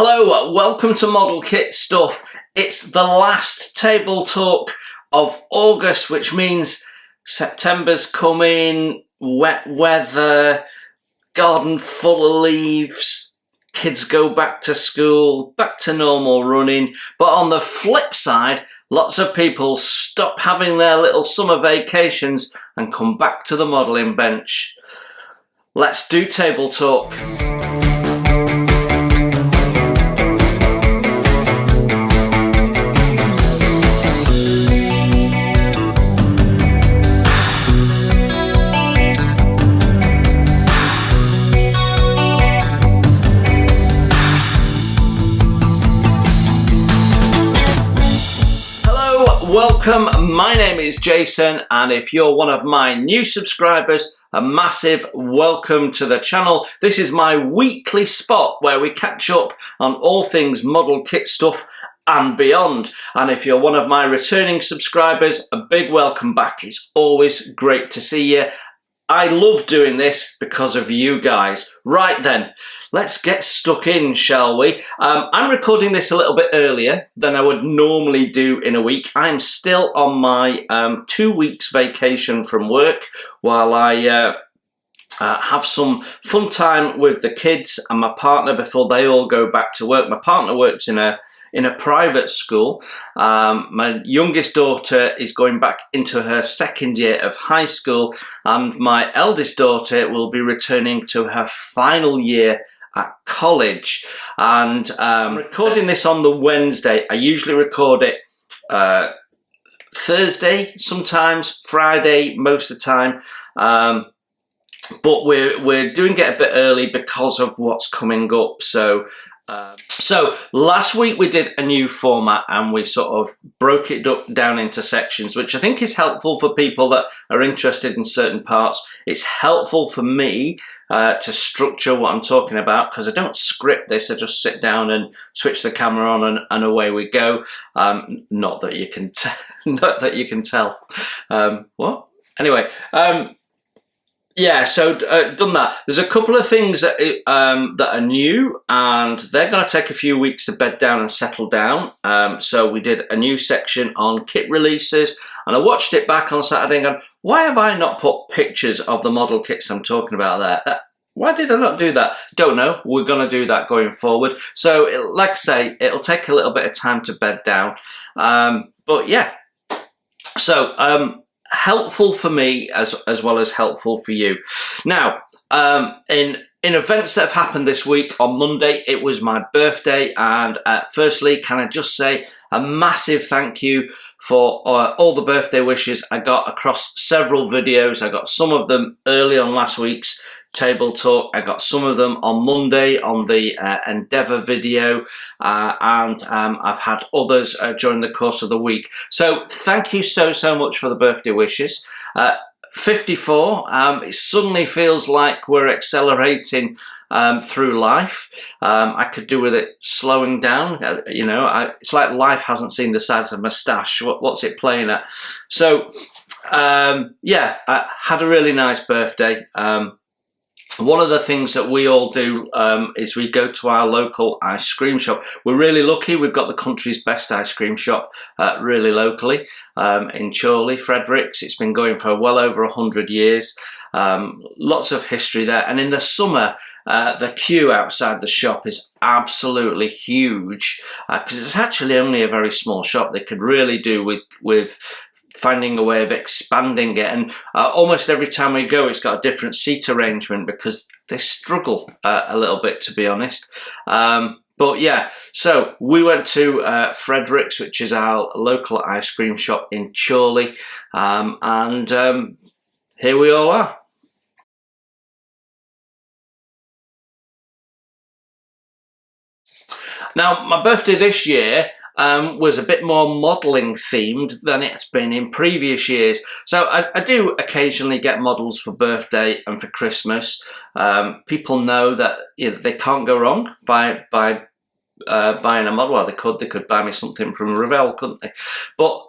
Hello, welcome to Model Kit Stuff. It's the last table talk of August, which means September's coming, wet weather, garden full of leaves, kids go back to school, back to normal running. But on the flip side, lots of people stop having their little summer vacations and come back to the modelling bench. Let's do table talk. Welcome, my name is Jason, and if you're one of my new subscribers, a massive welcome to the channel. This is my weekly spot where we catch up on all things model kit stuff and beyond. And if you're one of my returning subscribers, a big welcome back. It's always great to see you. I love doing this because of you guys. Right then, let's get stuck in, shall we? I'm recording this a little bit earlier than I would normally do in a week. I'm still on my 2 weeks vacation from work while I have some fun time with the kids and my partner before they all go back to work. My partner works in a private school. My youngest daughter is going back into her second year of high school, and my eldest daughter will be returning to her final year at college. And I'm recording this on the Wednesday. I usually record it Thursday, sometimes Friday, most of the time. But we're doing it a bit early because of what's coming up. So last week we did a new format and we sort of broke it down into sections, which I think is helpful for people that are interested in certain parts. It's helpful for me to structure what I'm talking about because I don't script this. I just sit down and switch the camera on and away we go. Not that you can tell. What? Anyway. Yeah, so done that. There's a couple of things that are new, and they're going to take a few weeks to bed down and settle down. So we did a new section on kit releases, and I watched it back on Saturday and gone, why have I not put pictures of the model kits I'm talking about there? Why did I not do that? Don't know. We're going to do that going forward. So, like I say, it'll take a little bit of time to bed down. But yeah, so helpful for me as well as helpful for you. Now, in events that have happened this week, on Monday it was my birthday, and firstly, can I just say a massive thank you for all the birthday wishes I got across several videos. I got some of them early on last week's table talk. I got some of them on Monday on the Endeavour video, and I've had others during the course of the week. So thank you so much for the birthday wishes. 54, it suddenly feels like we're accelerating through life. I could do with it slowing down. You know, it's like life hasn't seen the size of my stash. What's it playing at? So yeah, I had a really nice birthday. One of the things that we all do is we go to our local ice cream shop. We're really lucky. We've got the country's best ice cream shop really locally in Chorley, Fredericks. It's been going for well over 100 years. Lots of history there. And in the summer, the queue outside the shop is absolutely huge because it's actually only a very small shop. They could really do with finding a way of expanding it, and almost every time we go it's got a different seat arrangement because they struggle a little bit, to be honest. But yeah, so we went to Fredericks, which is our local ice cream shop in Chorley, and here we all are. Now, my birthday this year was a bit more modelling themed than it's been in previous years. So I do occasionally get models for birthday and for Christmas. People know that they can't go wrong by buying a model. Well, they could buy me something from Revell, couldn't they? But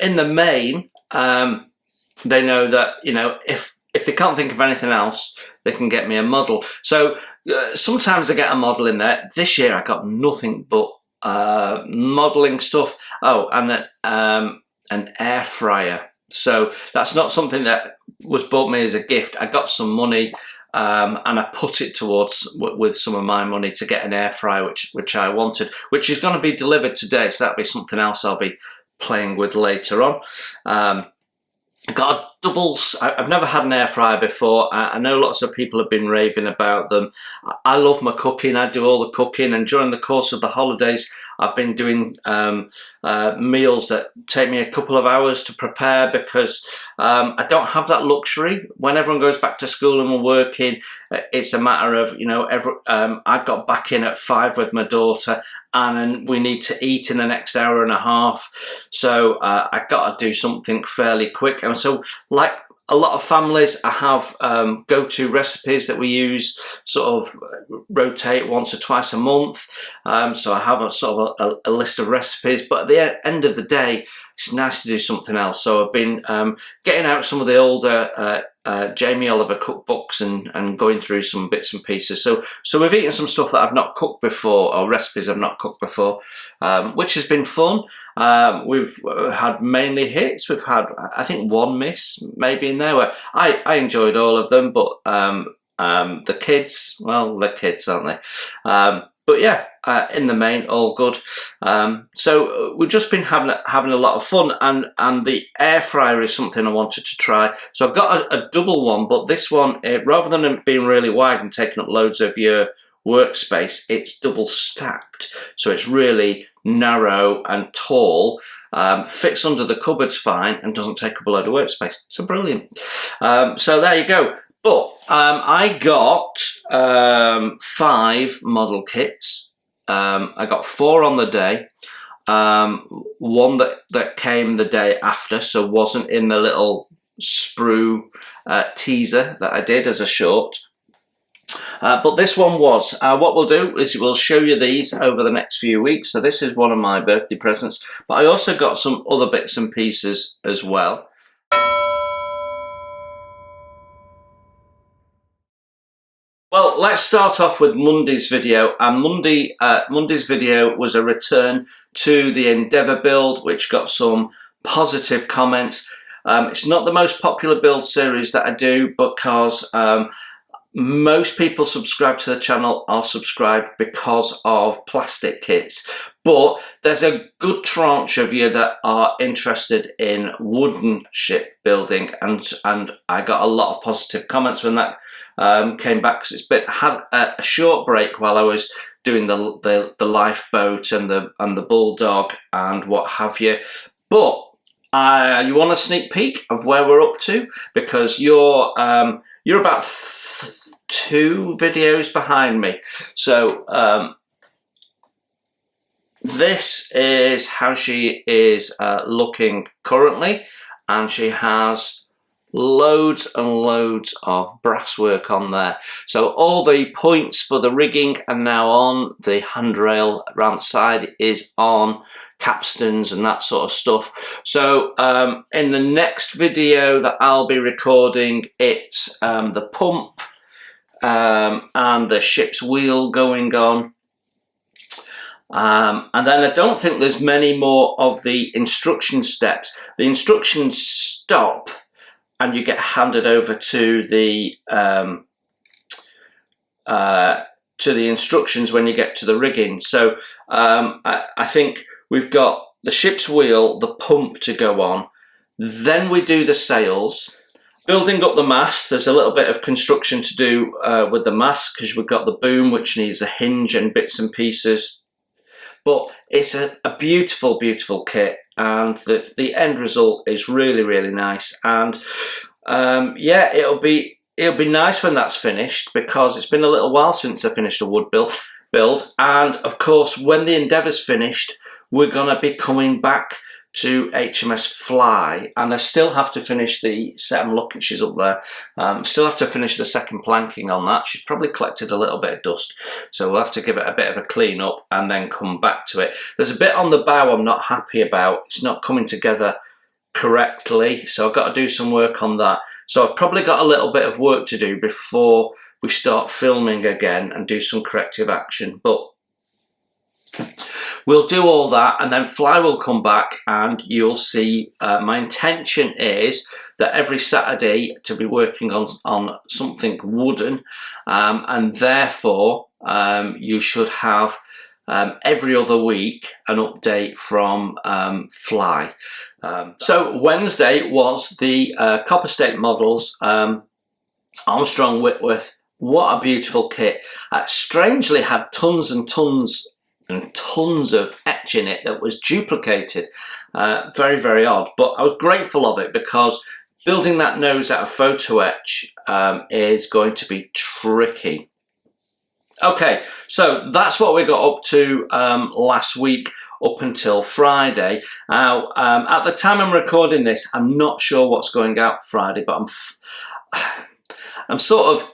in the main, they know that, if if they can't think of anything else, they can get me a model. So sometimes I get a model in there. This year I got nothing but modelling stuff. Oh, and an air fryer. So that's not something that was bought me as a gift. I got some money and I put it towards with some of my money to get an air fryer, which I wanted, which is going to be delivered today. So that'll be something else I'll be playing with later on. I've got a doubles. I've never had an air fryer before. I know lots of people have been raving about them. I love my cooking. I do all the cooking, and during the course of the holidays, I've been doing meals that take me a couple of hours to prepare because I don't have that luxury. When everyone goes back to school and we're working, it's a matter of, you know, I've got back in at 5 with my daughter, and then we need to eat in the next hour and a half. So I've got to do something fairly quick. And so, like a lot of families, I have go-to recipes that we use, sort of rotate once or twice a month. So I have a sort of a list of recipes, but at the end of the day, it's nice to do something else. So I've been getting out some of the older Jamie Oliver cookbooks and going through some bits and pieces. So we've eaten some stuff that I've not cooked before, or recipes I've not cooked before, which has been fun. We've had mainly hits. We've had, I think, one miss maybe in there where I enjoyed all of them, but the kids, well, they're kids, aren't they? But yeah, in the main, all good. So we've just been having a lot of fun, and the air fryer is something I wanted to try. So I've got a double one, but this one, rather than it being really wide and taking up loads of your workspace, it's double stacked. So it's really narrow and tall, fits under the cupboards fine, and doesn't take up a load of workspace. So brilliant. So there you go. But I got 5 model kits. I got 4 on the day. One that came the day after, so wasn't in the little sprue teaser that I did as a short. But this one was. What we'll do is we'll show you these over the next few weeks. So this is one of my birthday presents, but I also got some other bits and pieces as well. Well, let's start off with Monday's video, and Monday's video was a return to the Endeavour build, which got some positive comments. It's not the most popular build series that I do because most people subscribe to the channel are subscribed because of plastic kits, but there's a good tranche of you that are interested in wooden ship building, and I got a lot of positive comments when that came back, because had a short break while I was doing the lifeboat and the bulldog and what have you. But you want a sneak peek of where we're up to, because you're about 2 videos behind me. So this is how she is looking currently, and she has loads and loads of brasswork on there. So all the points for the rigging are now on, the handrail around the side is on, capstans and that sort of stuff. So in the next video that I'll be recording, it's the pump and the ship's wheel going on. And then I don't think there's many more of the instruction steps. The instructions stop and you get handed over to the instructions when you get to the rigging. So I think we've got the ship's wheel, the pump to go on, then we do the sails. Building up the mast, there's a little bit of construction to do with the mast, because we've got the boom which needs a hinge and bits and pieces. But it's a beautiful, beautiful kit, and the end result is really, really nice. And yeah, it'll be nice when that's finished, because it's been a little while since I finished a wood build. And of course, when the Endeavour's finished, we're gonna be coming back to HMS Fly, and I still have to finish the set. I'm looking, she's up there. Still have to finish the second planking on that. She's probably collected a little bit of dust, so we'll have to give it a bit of a clean up and then come back to it. There's a bit on the bow I'm not happy about. It's not coming together correctly, so I've got to do some work on that. So I've probably got a little bit of work to do before we start filming again and do some corrective action, but we'll do all that, and then Fly will come back and you'll see. My intention is that every Saturday to be working on something wooden, and therefore you should have every other week an update from Fly. So Wednesday was the Copper State Models Armstrong Whitworth. What a beautiful kit. Strangely had tons and tons and tons of etch in it that was duplicated. Very, very odd, but I was grateful of it because building that nose out of photo etch is going to be tricky. Okay, so that's what we got up to last week up until Friday. Now, at the time I'm recording this, I'm not sure what's going out Friday, but I'm sort of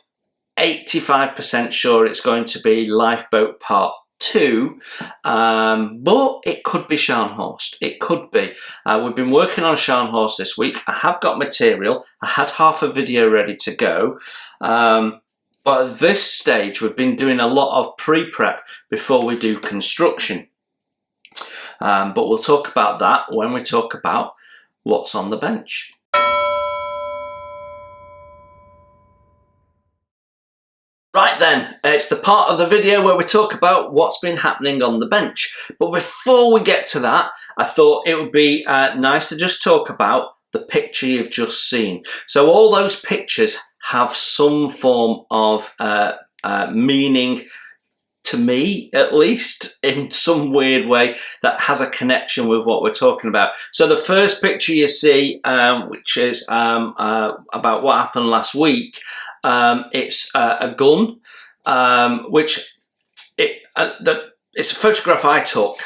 85% sure it's going to be Lifeboat Part 2, but it could be Scarnhors. It could be. We've been working on Scarnhors this week. I have got material. I had half a video ready to go, but at this stage we've been doing a lot of pre-prep before we do construction. But we'll talk about that when we talk about what's on the bench. Right then, it's the part of the video where we talk about what's been happening on the bench. But before we get to that, I thought it would be nice to just talk about the picture you've just seen. So all those pictures have some form of meaning, to me at least, in some weird way that has a connection with what we're talking about. So the first picture you see, which is about what happened last week, it's a gun, which it's a photograph I took.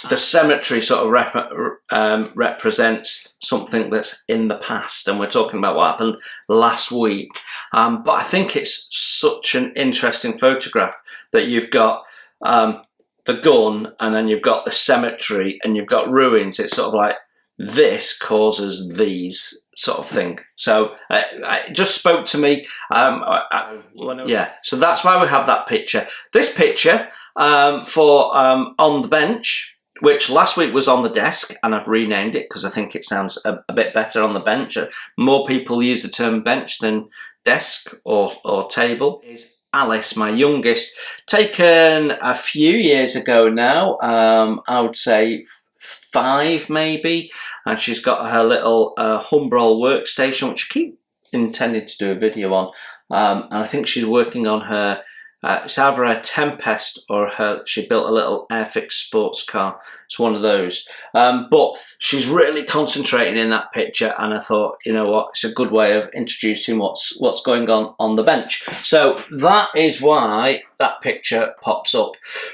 The cemetery sort of represents something that's in the past, and we're talking about what happened last week. But I think it's such an interesting photograph that you've got the gun, and then you've got the cemetery, and you've got ruins. It's sort of like this causes these sort of thing. So it just spoke to me. Yeah, so that's why we have that picture. This picture for on the bench, which last week was on the desk, and I've renamed it because I think it sounds a bit better on the bench. More people use the term bench than desk or table. Is Alice, my youngest, taken a few years ago now. I would say 5 maybe, and she's got her little Humbrol workstation, which I keep intending to do a video on, and I think she's working on her it's either a Tempest or she built a little Airfix sports car. It's one of those, but she's really concentrating in that picture, and I thought, you know what, it's a good way of introducing what's going on the bench. So that is why that picture pops up.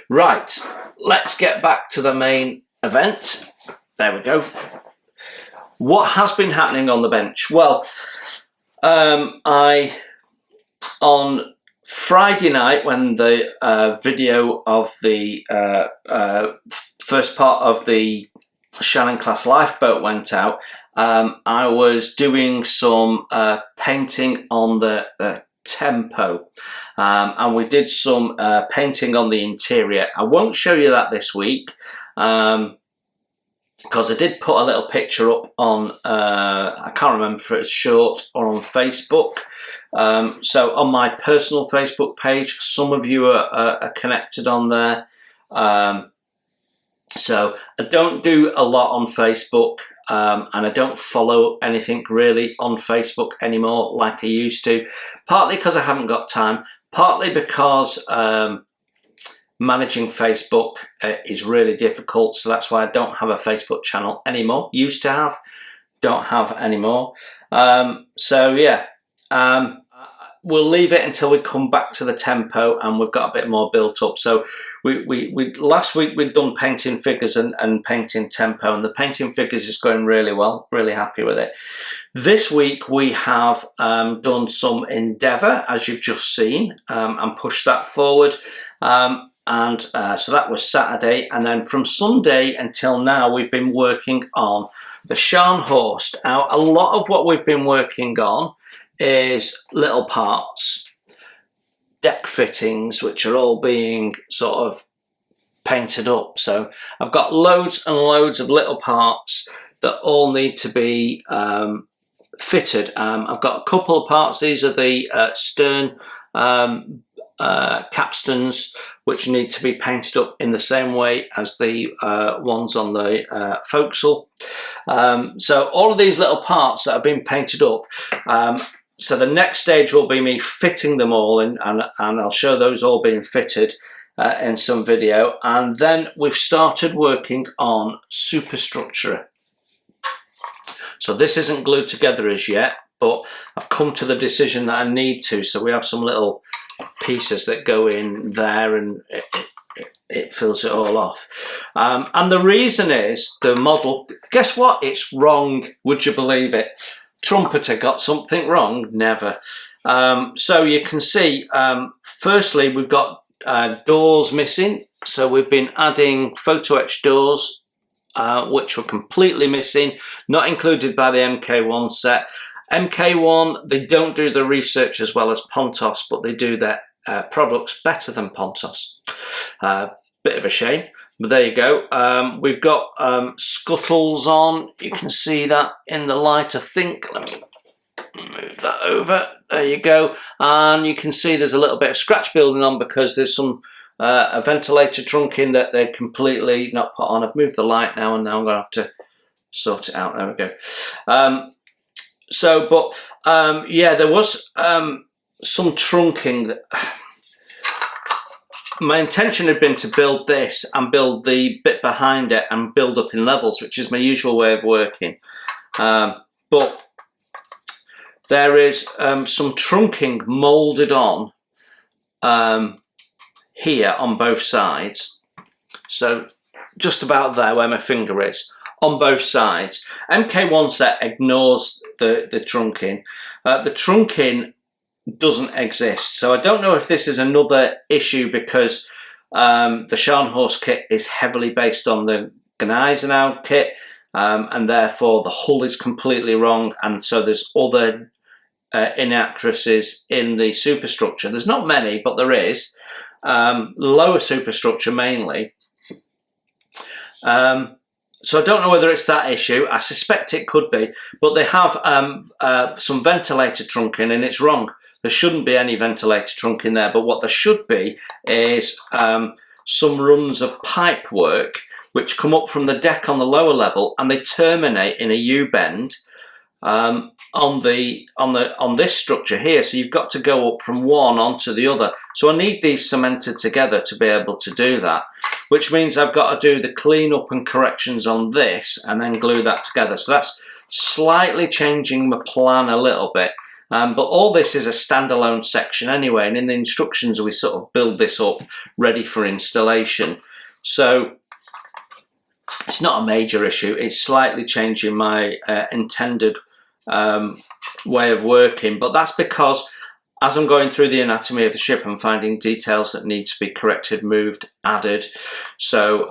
Right, let's get back to the main event. There we go. What has been happening on the bench? Well, on Friday night, when the video of the first part of the Shannon class lifeboat went out, I was doing some painting on the tempo, and we did some painting on the interior. I won't show you that this week, because I did put a little picture up on, I can't remember if it's short or on Facebook. So on my personal Facebook page, some of you are connected on there. So I don't do a lot on Facebook, and I don't follow anything really on Facebook anymore like I used to. Partly because I haven't got time, partly because managing Facebook is really difficult, so that's why I don't have a Facebook channel anymore. Used to have, don't have anymore. So yeah, we'll leave it until we come back to the tempo and we've got a bit more built up. So we last week we'd done painting figures and painting tempo, and the painting figures is going really well, really happy with it. This week we have done some Endeavour, as you've just seen, and pushed that forward. So that was Saturday, and then from Sunday until now we've been working on the Scarnhors. Now, a lot of what we've been working on is little parts, deck fittings, which are all being sort of painted up. So I've got loads and loads of little parts that all need to be fitted. I've got a couple of parts. These are the stern capstans, which need to be painted up in the same way as the ones on the forecastle. So all of these little parts that have been painted up. So the next stage will be me fitting them all in, and I'll show those all being fitted in some video. And then we've started working on superstructure. So this isn't glued together as yet, but I've come to the decision that I need to. So we have some little pieces that go in there, and it fills it all off. And the reason is the model, guess what? It's wrong. Would you believe it? Trumpeter got something wrong? Never. So you can see, firstly, we've got doors missing. So we've been adding photo etch doors, which were completely missing, not included by the MK1 set. MK1, they don't do the research as well as Pontos, but they do their products better than Pontos. Bit of a shame, but there you go. We've got scuttles on. You can see that in the light, I think. Let me move that over. There you go. And you can see there's a little bit of scratch building on because there's some a ventilator trunking that they're completely not put on. I've moved the light now, and now I'm going to have to sort it out. There we go. Yeah, there was some trunking. My intention had been to build this and build the bit behind it and build up in levels, which is my usual way of working. But there is some trunking moulded on here on both sides. So just about there where my finger is, on both sides. MK1 set ignores the trunking. The trunking doesn't exist. So I don't know if this is another issue because the Scarnhors kit is heavily based on the Gaahleri kit, and therefore the hull is completely wrong, and so there's other inaccuracies in the superstructure. There's not many, but there is. Lower superstructure mainly. So I don't know whether it's that issue. I suspect it could be, but they have some ventilator trunking, and it's wrong. There shouldn't be any ventilator trunking there, but what there should be is some runs of pipe work which come up from the deck on the lower level, and they terminate in a U-bend on this structure here. So you've got to go up from one onto the other. So I need these cemented together to be able to do that, which means I've got to do the clean up and corrections on this and then glue that together. So that's slightly changing my plan a little bit. But all this is a standalone section anyway, and in the instructions we sort of build this up ready for installation. So it's not a major issue. It's slightly changing my intended way of working, but that's because as I'm going through the anatomy of the ship, I'm finding details that need to be corrected, moved, added. So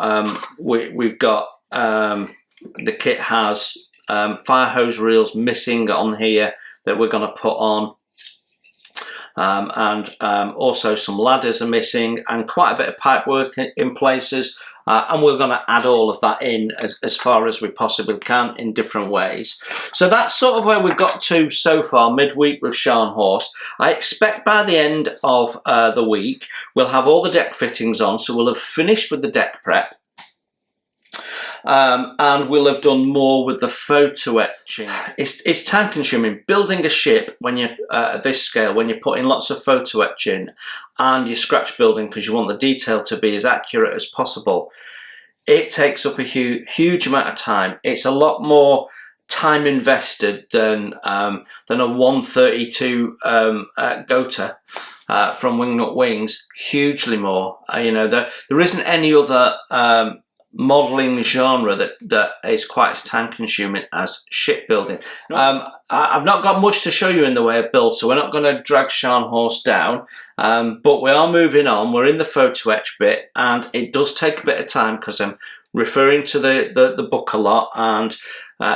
we've got the kit has fire hose reels missing on here that we're going to put on, and also some ladders are missing, and quite a bit of pipe work in places, and we're going to add all of that in as far as we possibly can in different ways. So that's sort of where we've got to so far, midweek with Scarnhors. I expect by the end of the week we'll have all the deck fittings on, so we'll have finished with the deck prep. And we'll have done more with the photo etching. It's time consuming. Building a ship when you're at this scale, when you're putting lots of photo etching and you're scratch building because you want the detail to be as accurate as possible, it takes up a huge amount of time. It's a lot more time invested than a 132 Gota from Wingnut Wings. Hugely more. You know, there isn't any other modelling genre that is quite as time consuming as shipbuilding. I've not got much to show you in the way of build, so we're not going to drag Scarnhors down, but we are moving on. We're in the photo etch bit, and it does take a bit of time because I'm referring to the book a lot, and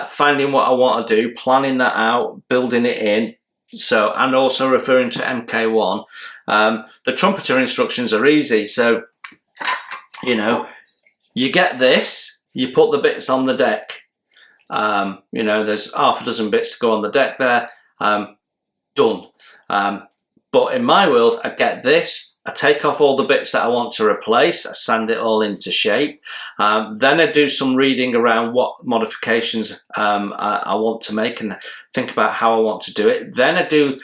finding what I want to do, planning that out, building it in. So, and also referring to MK1. The trumpeter instructions are easy. So, you know, you get this, you put the bits on the deck. You know, there's half a dozen bits to go on the deck there. Done. But in my world, I get this, I take off all the bits that I want to replace, I sand it all into shape. Then I do some reading around what modifications I want to make and think about how I want to do it. Then I do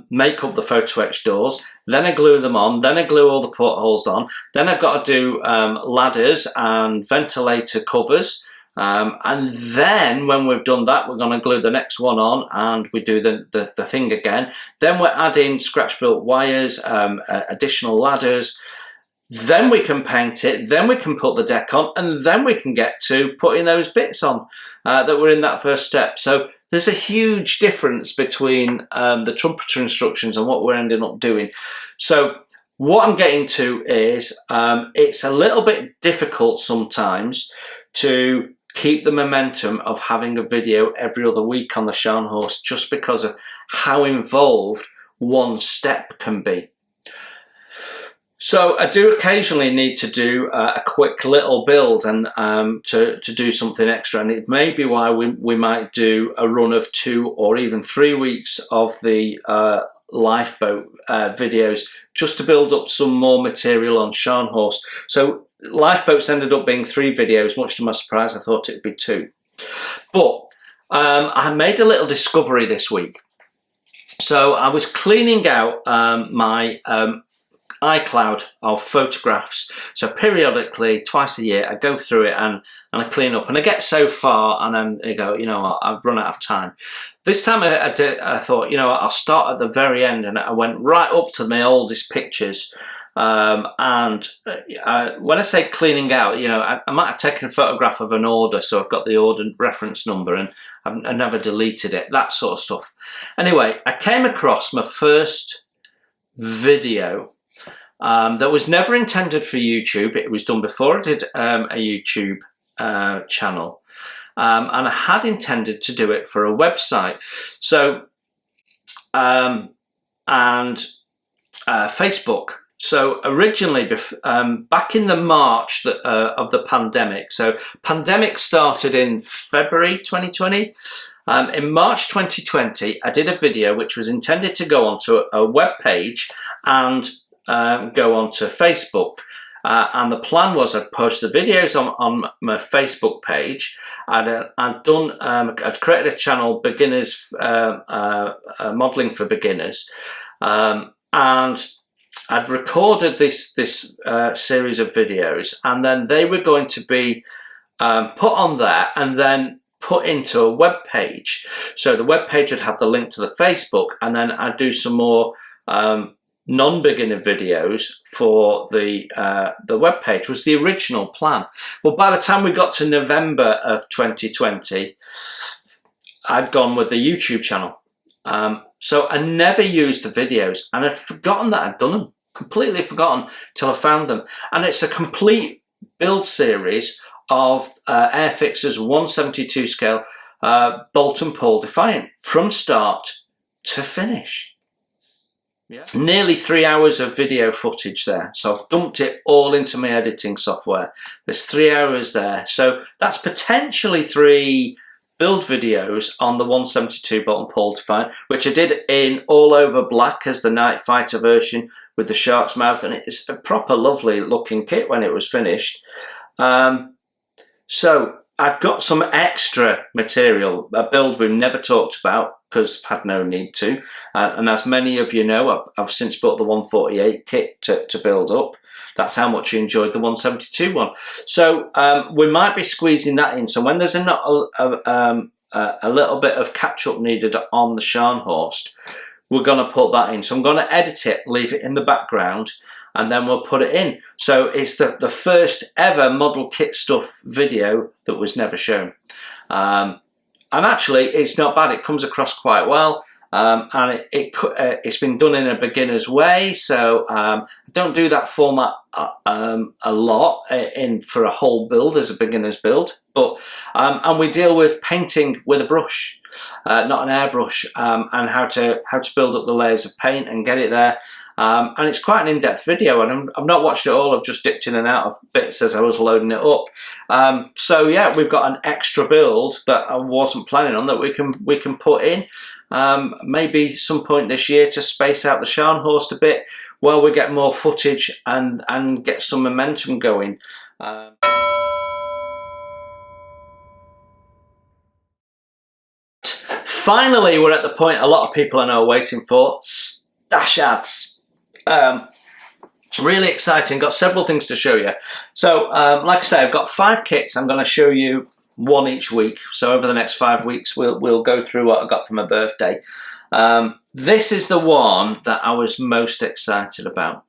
make up the photo etch doors. Then I glue them on. Then I glue all the portholes on. Then I've got to do ladders and ventilator covers. And then when we've done that, we're going to glue the next one on, and we do the thing again. Then we're adding scratch built wires, additional ladders. Then we can paint it, then we can put the deck on, and then we can get to putting those bits on that were in that first step. So there's a huge difference between the trumpeter instructions and what we're ending up doing. So what I'm getting to is it's a little bit difficult sometimes to keep the momentum of having a video every other week on the Scarnhors, just because of how involved one step can be. So I do occasionally need to do a quick little build and to do something extra, and it may be why we might do a run of 2 or even 3 weeks of the lifeboat videos, just to build up some more material on Scarnhors. So lifeboats ended up being 3 videos, much to my surprise. I thought it'd be 2. But I made a little discovery this week. So I was cleaning out my iCloud of photographs. So periodically, twice a year, I go through it and I clean up, and I get so far and then I go, you know what, I've run out of time. This time I thought, you know what, I'll start at the very end, and I went right up to my oldest pictures. And when I say cleaning out, you know, I might have taken a photograph of an order, so I've got the order reference number, and I never deleted it, that sort of stuff. Anyway, I came across my first video that was never intended for YouTube. It was done before I did a YouTube channel, and I had intended to do it for a website. So, Facebook. So originally, back in the March of the pandemic, so pandemic started in February 2020. In March 2020, I did a video which was intended to go onto a web page and go onto Facebook. And the plan was I'd post the videos on my Facebook page. I'd created a channel, Beginners Modelling for Beginners, and I'd recorded this series of videos, and then they were going to be put on there and then put into a web page. So the web page would have the link to the Facebook, and then I'd do some more non-beginner videos for the web page. Was the original plan. Well, by the time we got to November of 2020, I'd gone with the YouTube channel. So I never used the videos, and I'd forgotten that I'd done them. Completely forgotten till I found them. And it's a complete build series of Airfix's 1/72 scale bolt and pull Defiant from start to finish. Yeah. Nearly 3 hours of video footage there. So I've dumped it all into my editing software. There's 3 hours there. So that's potentially 3 build videos on the 1/72 bolt and pull Defiant, which I did in all over black as the Night Fighter version with the shark's mouth, and it's a proper lovely looking kit when it was finished. So I've got some extra material, a build we've never talked about because I've had no need to, and as many of you know, I've since built the 148 kit to build up. That's how much I enjoyed the 1/72 one. So we might be squeezing that in. So when there's a little bit of catch up needed on the Scarnhors, we're going to put that in. So I'm going to edit it, leave it in the background, and then we'll put it in. So it's the first ever model kit stuff video that was never shown. And actually, it's not bad. It comes across quite well. and it's been done in a beginner's way, so I don't do that format a lot for a whole build as a beginner's build, but and we deal with painting with a brush, not an airbrush, and how to build up the layers of paint and get it there. And it's quite an in-depth video, and I've not watched it all. I've just dipped in and out of bits as I was loading it up. So yeah, we've got an extra build that I wasn't planning on that we can put in. Maybe some point this year to space out the Scarnhors a bit while we get more footage and get some momentum going. Finally, we're at the point a lot of people I know are waiting for: stash ads. Really exciting. Got several things to show you. So like I say, I've got 5 kits. I'm going to show you one each week. So over the next 5 weeks we'll go through what I got for my birthday. This is the one that I was most excited about.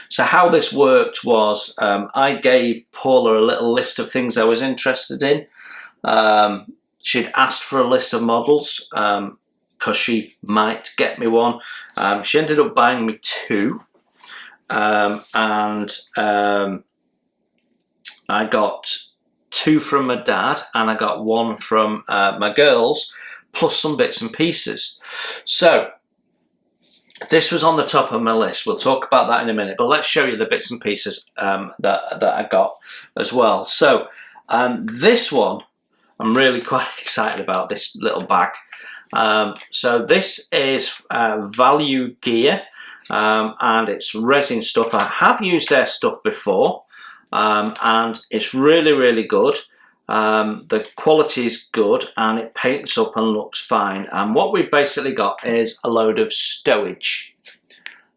So how this worked was I gave Paula a little list of things I was interested in. She'd asked for a list of models because she might get me one. She ended up buying me 2, and I got 2 from my dad and I got 1 from my girls, plus some bits and pieces. So this was on the top of my list. We'll talk about that in a minute, but let's show you the bits and pieces that I got as well. So this one I'm really quite excited about, this little bag. So this is Value Gear, and it's resin stuff. I have used their stuff before, and it's really good. The quality is good and it paints up and looks fine. And what we've basically got is a load of stowage.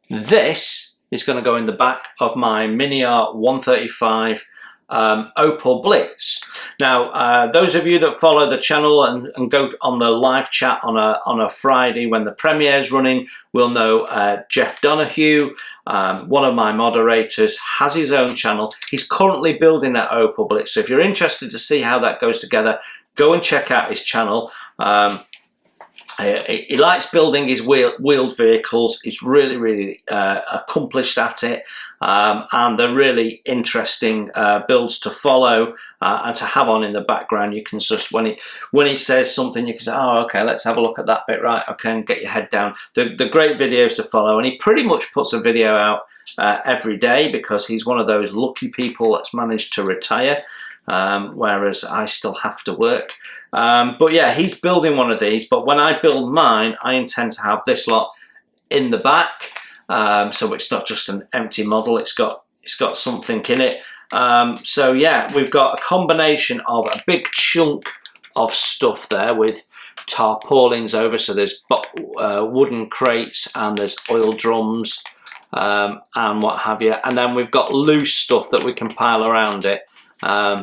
This is going to go in the back of my Mini Art 135 Opal Blitz. Now, those of you that follow the channel and go on the live chat on a Friday when the premiere is running will know Jeff Donahue, one of my moderators, has his own channel. He's currently building that Opal Blitz. So if you're interested to see how that goes together, go and check out his channel. He likes building his wheeled vehicles. He's really accomplished at it, and they're really interesting builds to follow and to have on in the background. You can just, when he says something, you can say, oh, okay, let's have a look at that bit, right? Okay, and get your head down. They're great videos to follow, and he pretty much puts a video out every day because he's one of those lucky people that's managed to retire. Whereas I still have to work. But yeah, he's building one of these, but when I build mine, I intend to have this lot in the back, so it's not just an empty model, it's got something in it. So yeah, we've got a combination of a big chunk of stuff there with tarpaulins over, so there's wooden crates and there's oil drums and what have you, and then we've got loose stuff that we can pile around it.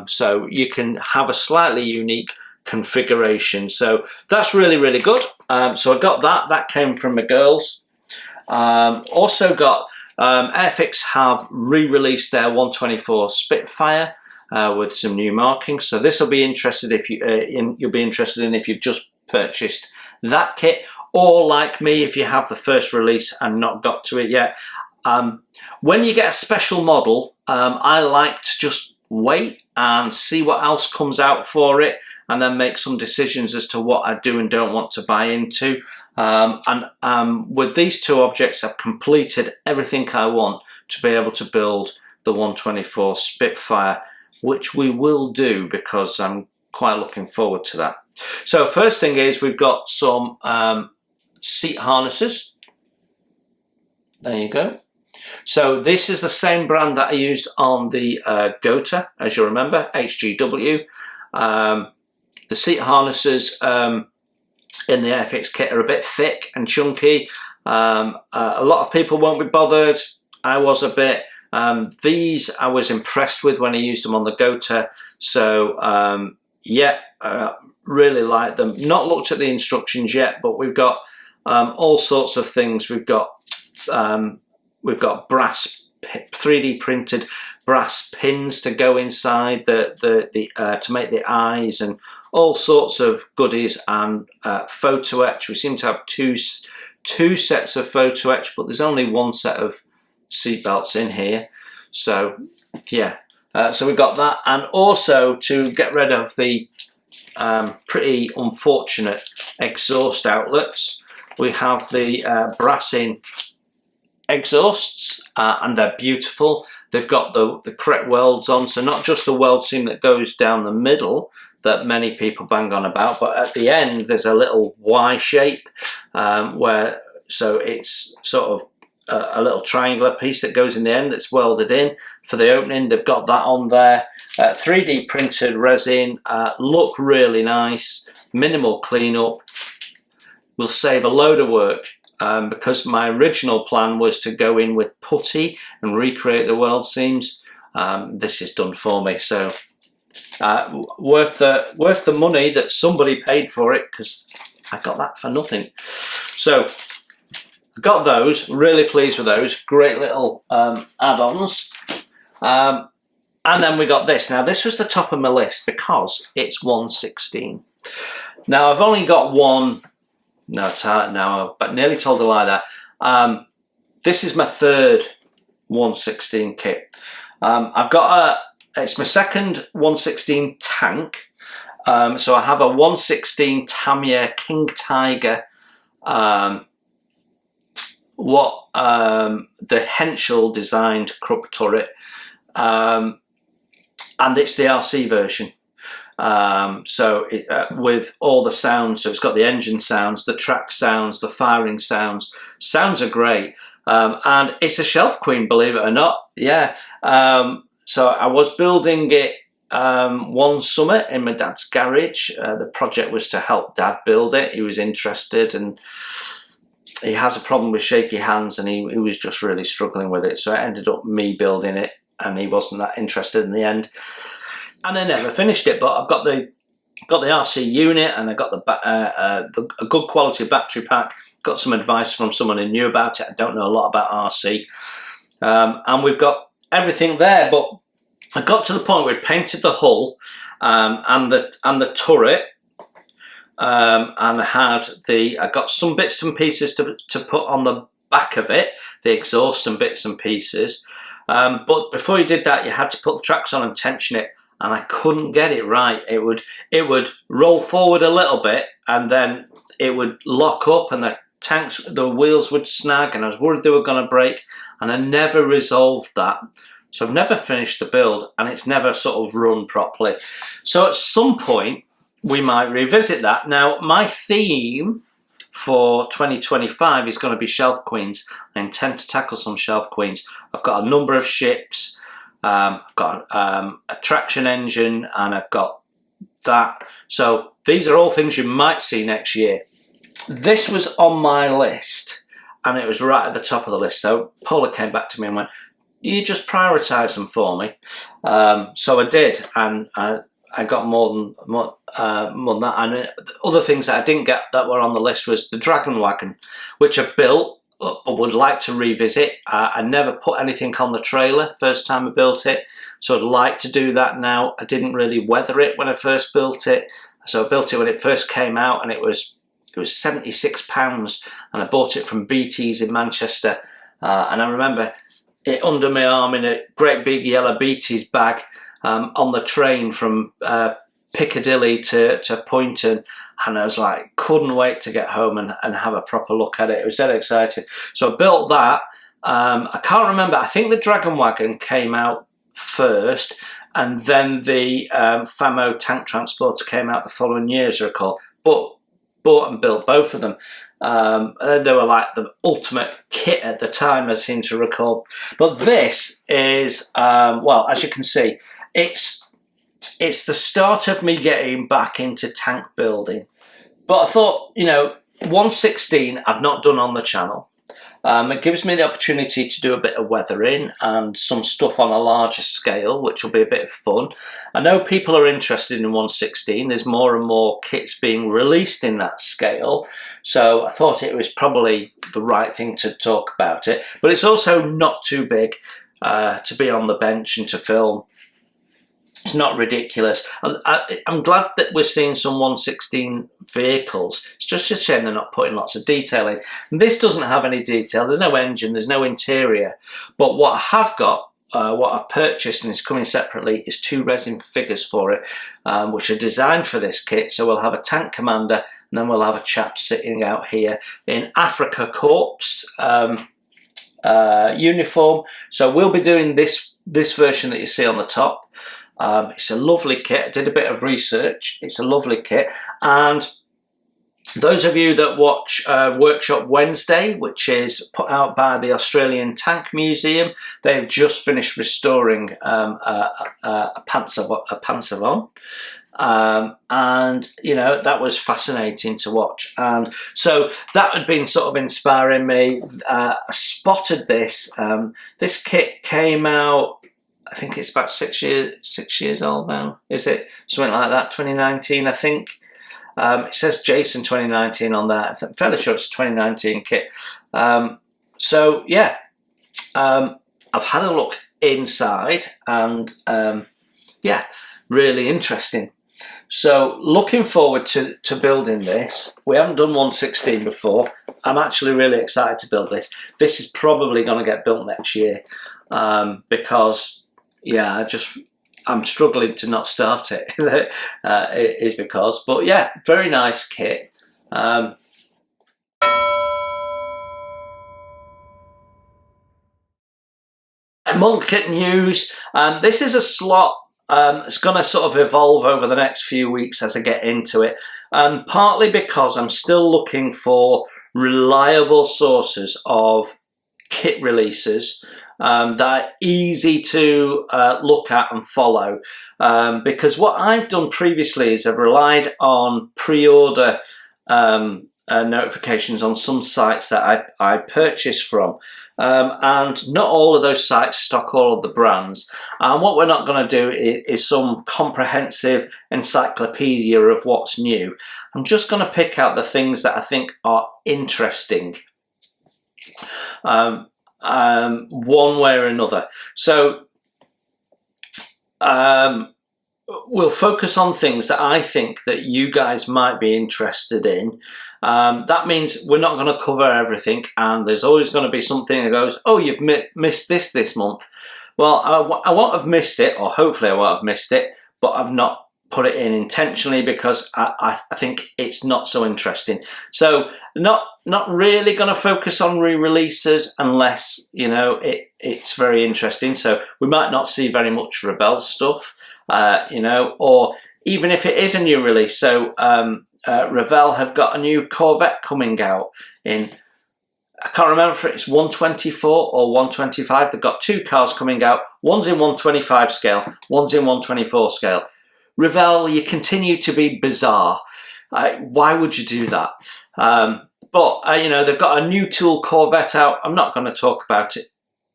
So you can have a slightly unique configuration. So that's really good. So I got that came from my girls. Also got Airfix have re-released their 124 Spitfire with some new markings. So this will be interested if you'll be interested in if you've just purchased that kit, or like me if you have the first release and not got to it yet. When you get a special model, I like to just wait and see what else comes out for it, and then make some decisions as to what I do and don't want to buy into. With these 2 objects, I've completed everything I want to be able to build the 124 Spitfire, which we will do because I'm quite looking forward to that. So first thing is we've got some seat harnesses. There you go. So this is the same brand that I used on the Gota, as you remember, HGW. The seat harnesses in the Airfix kit are a bit thick and chunky. A lot of people won't be bothered. I was a bit. These I was impressed with when I used them on the Gota. So yeah, really like them. Not looked at the instructions yet, but we've got all sorts of things. We've got brass 3D printed brass pins to go inside to make the eyes and all sorts of goodies and photo etch. We seem to have two sets of photo etch, but there's only one set of seatbelts in here. So yeah, so we got that, and also to get rid of the pretty unfortunate exhaust outlets, we have the brass-in exhausts, and they're beautiful. They've got the correct welds on, so not just the weld seam that goes down the middle that many people bang on about, but at the end there's a little Y shape where, so it's sort of a little triangular piece that goes in the end that's welded in for the opening. They've got that on there. 3D printed resin, look really nice, minimal cleanup, will save a load of work. Because my original plan was to go in with putty and recreate the weld seams. This is done for me, so worth the money that somebody paid for it, because I got that for nothing. So I got those, really pleased with those, great little add-ons. And then we got this. Now this was the top of my list because it's 1/16. Now I've only got one. No, but nearly told a lie there. This is my third 1/16 kit. I've got it's my second 1/16 tank. So I have a 1/16 Tamiya King Tiger. The Henschel designed Krupp turret, and it's the RC version. So with all the sounds, so it's got the engine sounds, the track sounds, the firing sounds. Sounds are great, and it's a shelf queen, believe it or not. Yeah. So I was building it one summer in my dad's garage. The project was to help dad build it. He was interested, and he has a problem with shaky hands, and he was just really struggling with it. So it ended up me building it, and he wasn't that interested in the end. And I never finished it, but I've got the RC unit, and I got a good quality battery pack. Got some advice from someone who knew about it. I don't know a lot about RC, and we've got everything there. But I got to the point where we painted the hull and the turret, and I got some bits and pieces to put on the back of it, the exhaust and bits and pieces. But before you did that, you had to put the tracks on and tension it. And I couldn't get it right. It would roll forward a little bit, and then it would lock up, and the wheels would snag, and I was worried they were going to break, and I never resolved that. So I've never finished the build, and it's never sort of run properly. So at some point we might revisit that. Now my theme for 2025 is going to be shelf queens. I intend to tackle some shelf queens. I've got a number of ships. I've got a traction engine, and I've got that. So these are all things you might see next year. This was on my list, and it was right at the top of the list. So Paula came back to me and went, "You just prioritise them for me." So I did, and I got more than that. And other things that I didn't get that were on the list was the Dragon Wagon, which I built, but would like to revisit. I never put anything on the trailer first time I built it, so I'd like to do that now. I didn't really weather it when I first built it, so I built it when it first came out, and it was £76, and I bought it from BT's in Manchester, and I remember it under my arm in a great big yellow BT's bag on the train from Piccadilly to Poynton, and I was like, couldn't wait to get home and have a proper look at it. It was dead exciting. So I built that. I can't remember, I think the Dragon Wagon came out first, and then the Famo Tank Transporter came out the following year, as I recall. But bought and built both of them. They were like the ultimate kit at the time, I seem to recall. But this is, well, as you can see, it's the start of me getting back into tank building. But I thought, you know, 1/16 I've not done on the channel. It gives me the opportunity to do a bit of weathering and some stuff on a larger scale, which will be a bit of fun. I know people are interested in 1/16. There's more and more kits being released in that scale. So I thought it was probably the right thing to talk about it. But it's also not too big to be on the bench and to film. It's not ridiculous. I'm glad that we're seeing some 116 vehicles. It's just a shame they're not putting lots of detail in. And this doesn't have any detail. There's no engine, there's no interior. But what I have got, what I've purchased and is coming separately, is 2 resin figures for it, which are designed for this kit. So we'll have a tank commander, and then we'll have a chap sitting out here in Africa Corps uniform. So we'll be doing this version that you see on the top. It's a lovely kit. I did a bit of research. It's a lovely kit. And those of you that watch Workshop Wednesday, which is put out by the Australian Tank Museum, they've just finished restoring a Panzer von. And you know, that was fascinating to watch, and so that had been sort of inspiring me. I spotted this. This kit came out, I think it's about 6 years old now. Is it something like that? 2019, I think. It says Jason 2019 on that. I'm fairly sure it's a 2019 kit. So yeah, I've had a look inside, and yeah, really interesting. So looking forward to building this. We haven't done 116 before. I'm actually really excited to build this. This is probably going to get built next year, because yeah, I'm struggling to not start it. It is because, but yeah, very nice kit. Model kit news. This is a slot. It's going to sort of evolve over the next few weeks as I get into it, partly because I'm still looking for reliable sources of kit releases that are easy to look at and follow, because what I've done previously is I've relied on pre-order notifications on some sites that I purchase from, and not all of those sites stock all of the brands. And what we're not going to do is some comprehensive encyclopedia of what's new. I'm just going to pick out the things that I think are interesting, one way or another. So we'll focus on things that I think that you guys might be interested in. That means we're not going to cover everything, and there's always going to be something that goes, oh, you've missed this month. Well, I won't have missed it, or hopefully I won't have missed it, but I've not put it in intentionally because I think it's not so interesting. So not really going to focus on re-releases unless, you know, it's very interesting. So we might not see very much Revell stuff, you know, or even if it is a new release. So Revell have got a new Corvette coming out in, I can't remember if it's 124 or 125. They've got 2 cars coming out. One's in 125 scale, one's in 124 scale. Revell, you continue to be bizarre. Why would you do that? But you know, they've got a new tool Corvette out. I'm not going to talk about it.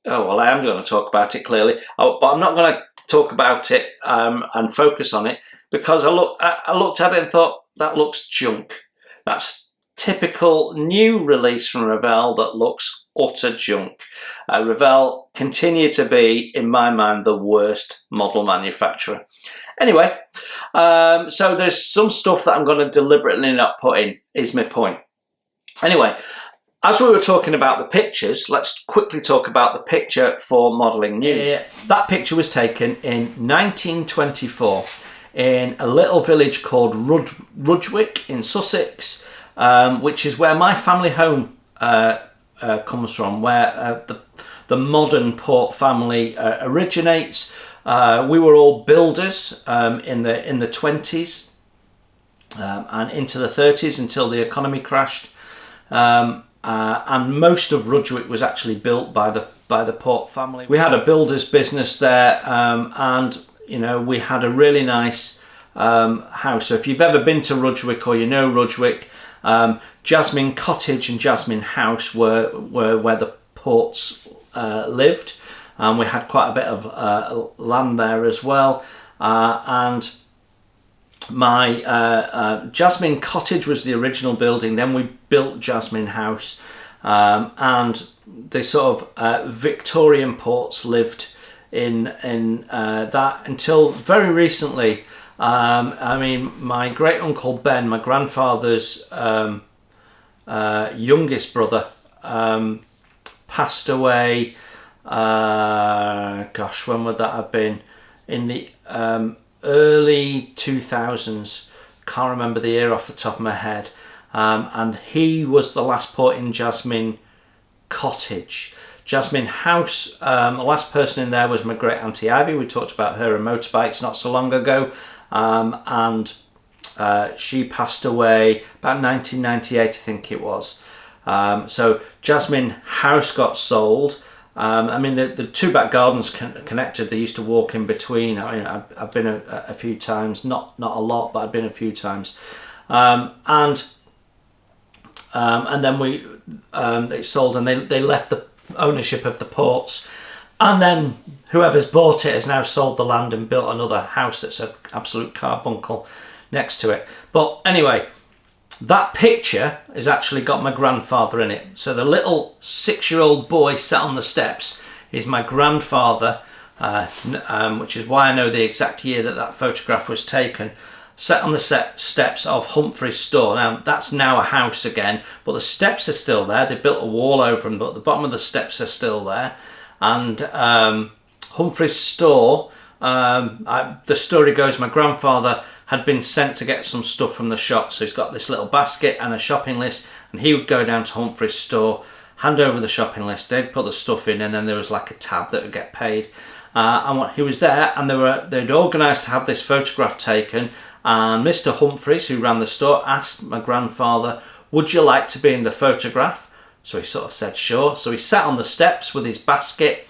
Oh, well, I am going to talk about it clearly, but I'm not going to talk about it and focus on it, because I looked at it and thought, that looks junk. That's typical new release from Revell that looks utter junk. Revell continue to be, in my mind, the worst model manufacturer. Anyway, so there's some stuff that I'm going to deliberately not put in, is my point. Anyway, as we were talking about the pictures, let's quickly talk about the picture for Modelling News. That picture was taken in 1924 in a little village called Rudgwick in Sussex, which is where my family home comes from, where the modern Port family originates. We were all builders in the 20s and into the 30s until the economy crashed. And most of Rudgwick was actually built by the Port family. We had a builder's business there, and you know, we had a really nice house. So if you've ever been to Rudgwick or you know Rudgwick, Jasmine Cottage and Jasmine House were where the Ports lived, and we had quite a bit of land there as well. And my Jasmine Cottage was the original building. Then we built Jasmine House, and the sort of Victorian Ports lived in that until very recently. I mean, my great uncle Ben, my grandfather's youngest brother, passed away. Gosh, when would that have been? In the early 2000s. Can't remember the year off the top of my head. And he was the last put in Jasmine Cottage. Jasmine House, the last person in there was my great auntie Ivy. We talked about her and motorbikes not so long ago. And she passed away about 1998, I think it was. So Jasmine House got sold. I mean, the two back gardens connected. They used to walk in between. I mean, I've been a few times, not a lot, but I've been a few times. And then they sold, and they left the ownership of the ports. And then whoever's bought it has now sold the land and built another house that's an absolute carbuncle next to it. But anyway, that picture has actually got my grandfather in it. So the little 6-year-old boy sat on the steps is my grandfather, which is why I know the exact year that photograph was taken. Sat on the steps of Humphrey's store. Now, that's now a house again, but the steps are still there. They built a wall over them, but the bottom of the steps are still there. And Humphrey's store, the story goes, my grandfather had been sent to get some stuff from the shop. So he's got this little basket and a shopping list, and he would go down to Humphrey's store, hand over the shopping list, they'd put the stuff in, and then there was like a tab that would get paid. And he was there, and they'd organised to have this photograph taken, and Mr. Humphreys, who ran the store, asked my grandfather, would you like to be in the photograph? So he sort of said sure. So he sat on the steps with his basket,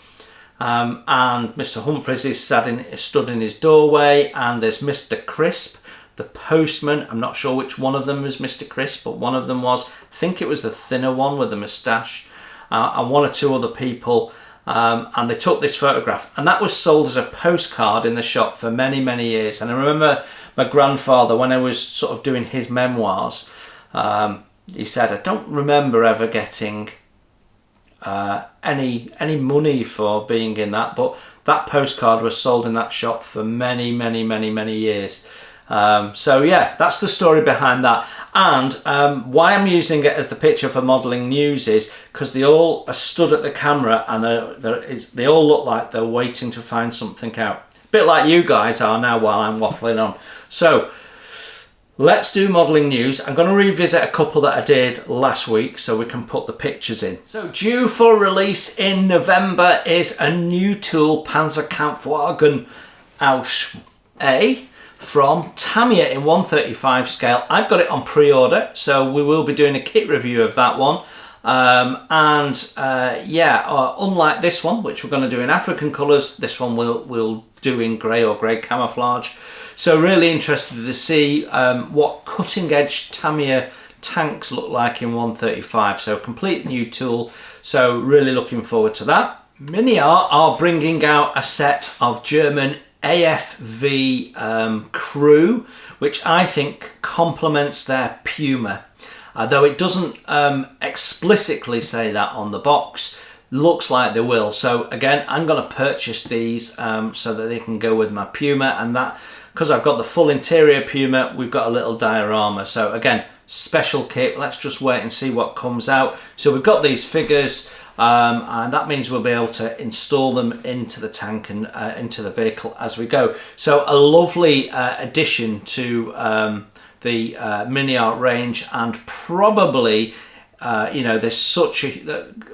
and Mr. Humphreys is stood in his doorway, and there's Mr. Crisp, the postman. I'm not sure which one of them was Mr. Crisp, but one of them was. I think it was the thinner one with the moustache, and one or two other people. And they took this photograph, and that was sold as a postcard in the shop for many, many years. And I remember my grandfather, when I was sort of doing his memoirs, he said, I don't remember ever getting any money for being in that, but that postcard was sold in that shop for many, many, many, many years. So yeah, that's the story behind that. And why I'm using it as the picture for modelling news is because they all are stood at the camera, and they all look like they're waiting to find something out. A bit like you guys are now while I'm waffling on. So let's do modelling news. I'm going to revisit a couple that I did last week so we can put the pictures in. So due for release in November is a new tool, Panzerkampfwagen Aus A, from Tamiya in 135 scale. I've got it on pre-order, so we will be doing a kit review of that one. Unlike this one, which we're going to do in African colours, this one we'll do in grey or grey camouflage. So really interested to see what cutting edge Tamiya tanks look like in 135. So complete new tool. So really looking forward to that. Miniart are bringing out a set of German AFV crew, which I think complements their Puma. Though it doesn't explicitly say that on the box, looks like they will. So again, I'm going to purchase these so that they can go with my Puma, and that because I've got the full interior Puma, we've got a little diorama. So again, special kit. Let's just wait and see what comes out. So we've got these figures, and that means we'll be able to install them into the tank and into the vehicle as we go. So a lovely addition to the Miniart range, and probably there's such a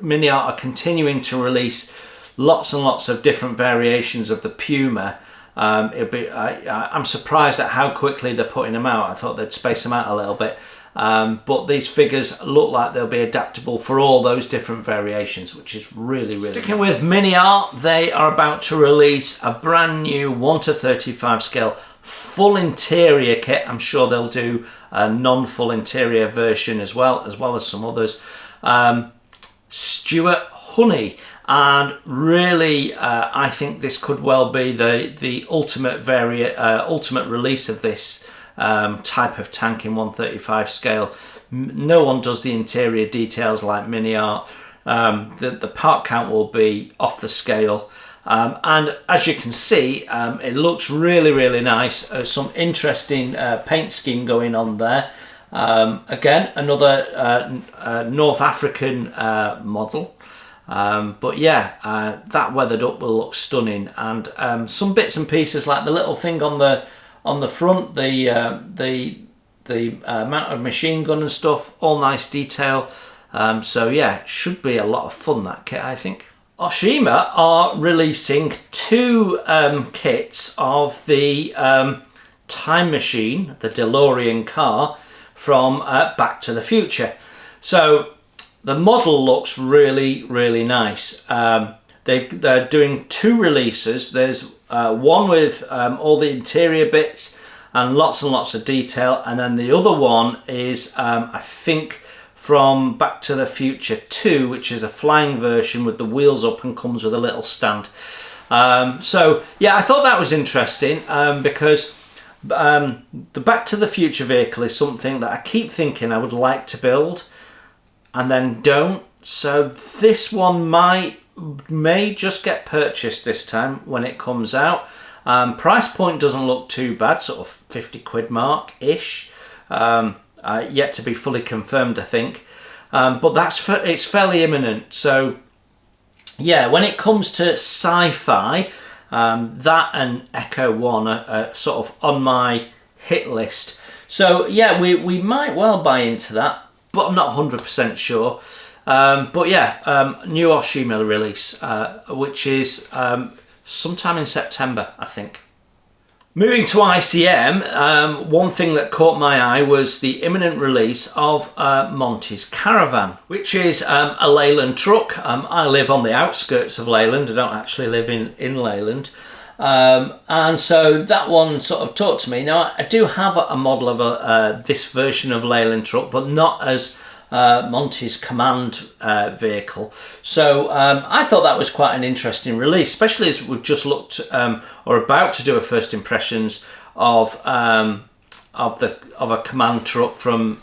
Miniart are continuing to release lots and lots of different variations of the Puma. I'm surprised at how quickly they're putting them out. I thought they'd space them out a little bit, but these figures look like they'll be adaptable for all those different variations, which is really, really Sticking nice. With Miniart, they are about to release a brand new 1:35 scale full interior kit. I'm sure they'll do a non-full interior version as well as some others. Stuart Honey, and really I think this could well be the ultimate ultimate release of this type of tank in 135 scale. No one does the interior details like Miniart. The part count will be off the scale. And as you can see, it looks really, really nice. Some interesting paint scheme going on there. Again, another North African model. But yeah, that weathered up will look stunning. And some bits and pieces like the little thing on the front, the mounted machine gun and stuff, all nice detail. So yeah, it should be a lot of fun, that kit, I think. Oshima are releasing two kits of the Time Machine, the DeLorean car from Back to the Future. So the model looks really, really nice. They're doing two releases. There's one with all the interior bits and lots of detail, and then the other one is I think from Back to the Future 2, which is a flying version with the wheels up and comes with a little stand. So yeah, I thought that was interesting because the Back to the Future vehicle is something that I keep thinking I would like to build and then don't. So this one may just get purchased this time when it comes out. Price point doesn't look too bad, sort of 50 quid mark-ish. Yet to be fully confirmed, I think. But it's fairly imminent. So yeah, when it comes to sci-fi, that and Echo 1 are sort of on my hit list. So yeah, we might well buy into that, but I'm not 100% sure. But yeah, new Oshima release, which is sometime in September, I think. Moving to ICM, one thing that caught my eye was the imminent release of Monty's Caravan, which is a Leyland truck. I live on the outskirts of Leyland. I don't actually live in Leyland. And so that one sort of talked to me. Now, I do have a model of this version of Leyland truck, but not as Monty's command vehicle. So I thought that was quite an interesting release, especially as we've just looked or about to do a first impressions of a command truck from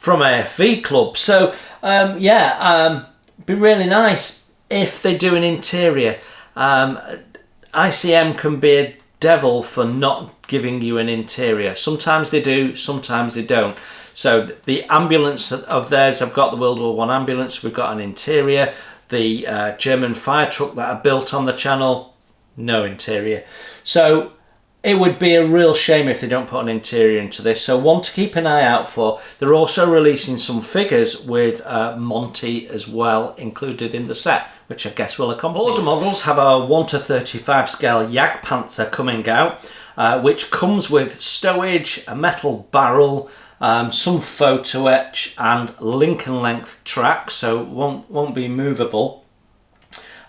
AFV Club. So yeah, be really nice if they do an interior. ICM can be a devil for not giving you an interior. Sometimes they do, sometimes they don't. So the ambulance of theirs, I've got the World War I ambulance, we've got an interior. The German fire truck that I built on the channel, no interior. So it would be a real shame if they don't put an interior into this. So one to keep an eye out for. They're also releasing some figures with Monty as well included in the set, which I guess will accompany. Border models have a 1:35 scale Jagdpanzer coming out, which comes with stowage, a metal barrel, some photo etch and Lincoln length track, so won't be movable,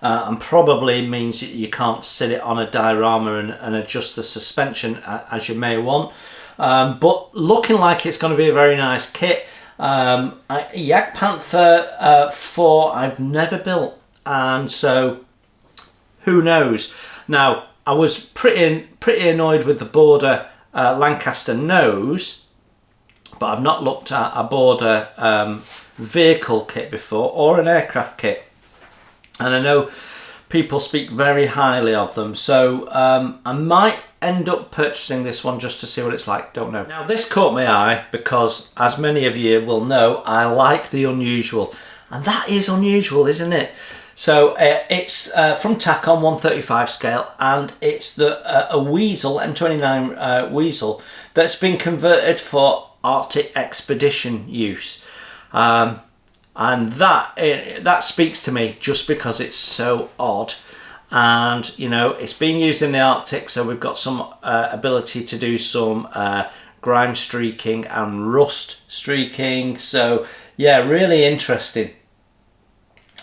and probably means that you can't sit it on a diorama and adjust the suspension as you may want, but looking like it's going to be a very nice kit. Jagdpanther 4 I've never built, and so who knows. Now I was pretty annoyed with the Border Lancaster nose, but I've not looked at a Border vehicle kit before or an aircraft kit, and I know people speak very highly of them, so I might end up purchasing this one just to see what it's like, don't know. Now this caught my eye because, as many of you will know, I like the unusual, and that is unusual, isn't it? So it's from Tacon 1:35 scale, and it's a Weasel, M29 Weasel, that's been converted for Arctic expedition use, and that speaks to me just because it's so odd, and you know it's being used in the Arctic, so we've got some ability to do some grime streaking and rust streaking. So yeah, really interesting.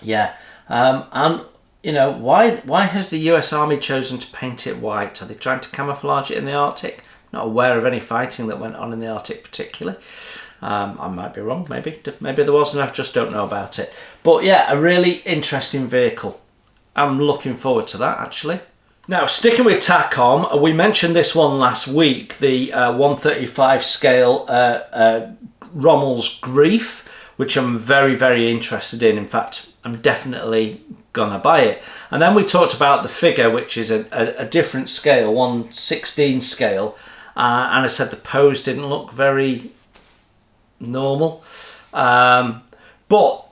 Yeah, and you know, why has the US Army chosen to paint it white? Are they trying to camouflage it in the Arctic? Not aware of any fighting that went on in the Arctic particularly. I might be wrong, maybe there wasn't, I just don't know about it. But yeah, a really interesting vehicle. I'm looking forward to that actually. Now sticking with TACOM, we mentioned this one last week, the 1:35 scale Rommel's Grief, which I'm very interested in. In fact, I'm definitely gonna buy it. And then we talked about the figure, which is a different scale, 1/16 scale, and I said the pose didn't look very normal, but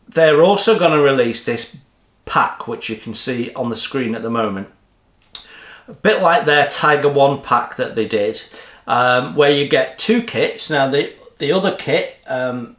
they're also going to release this pack, which you can see on the screen at the moment, a bit like their Tiger 1 pack that they did, where you get 2 kits. Now the other kit, the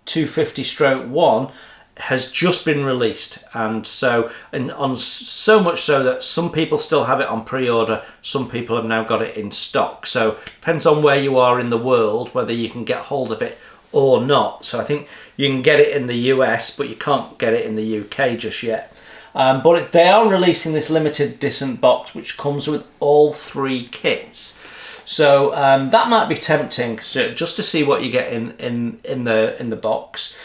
250/1, has just been released, and so much so that some people still have it on pre-order, some people have now got it in stock. So depends on where you are in the world whether you can get hold of it or not. So I think you can get it in the US, but you can't get it in the UK just yet. But they are releasing this limited edition box which comes with all 3 kits. So that might be tempting, just to see what you get in the box.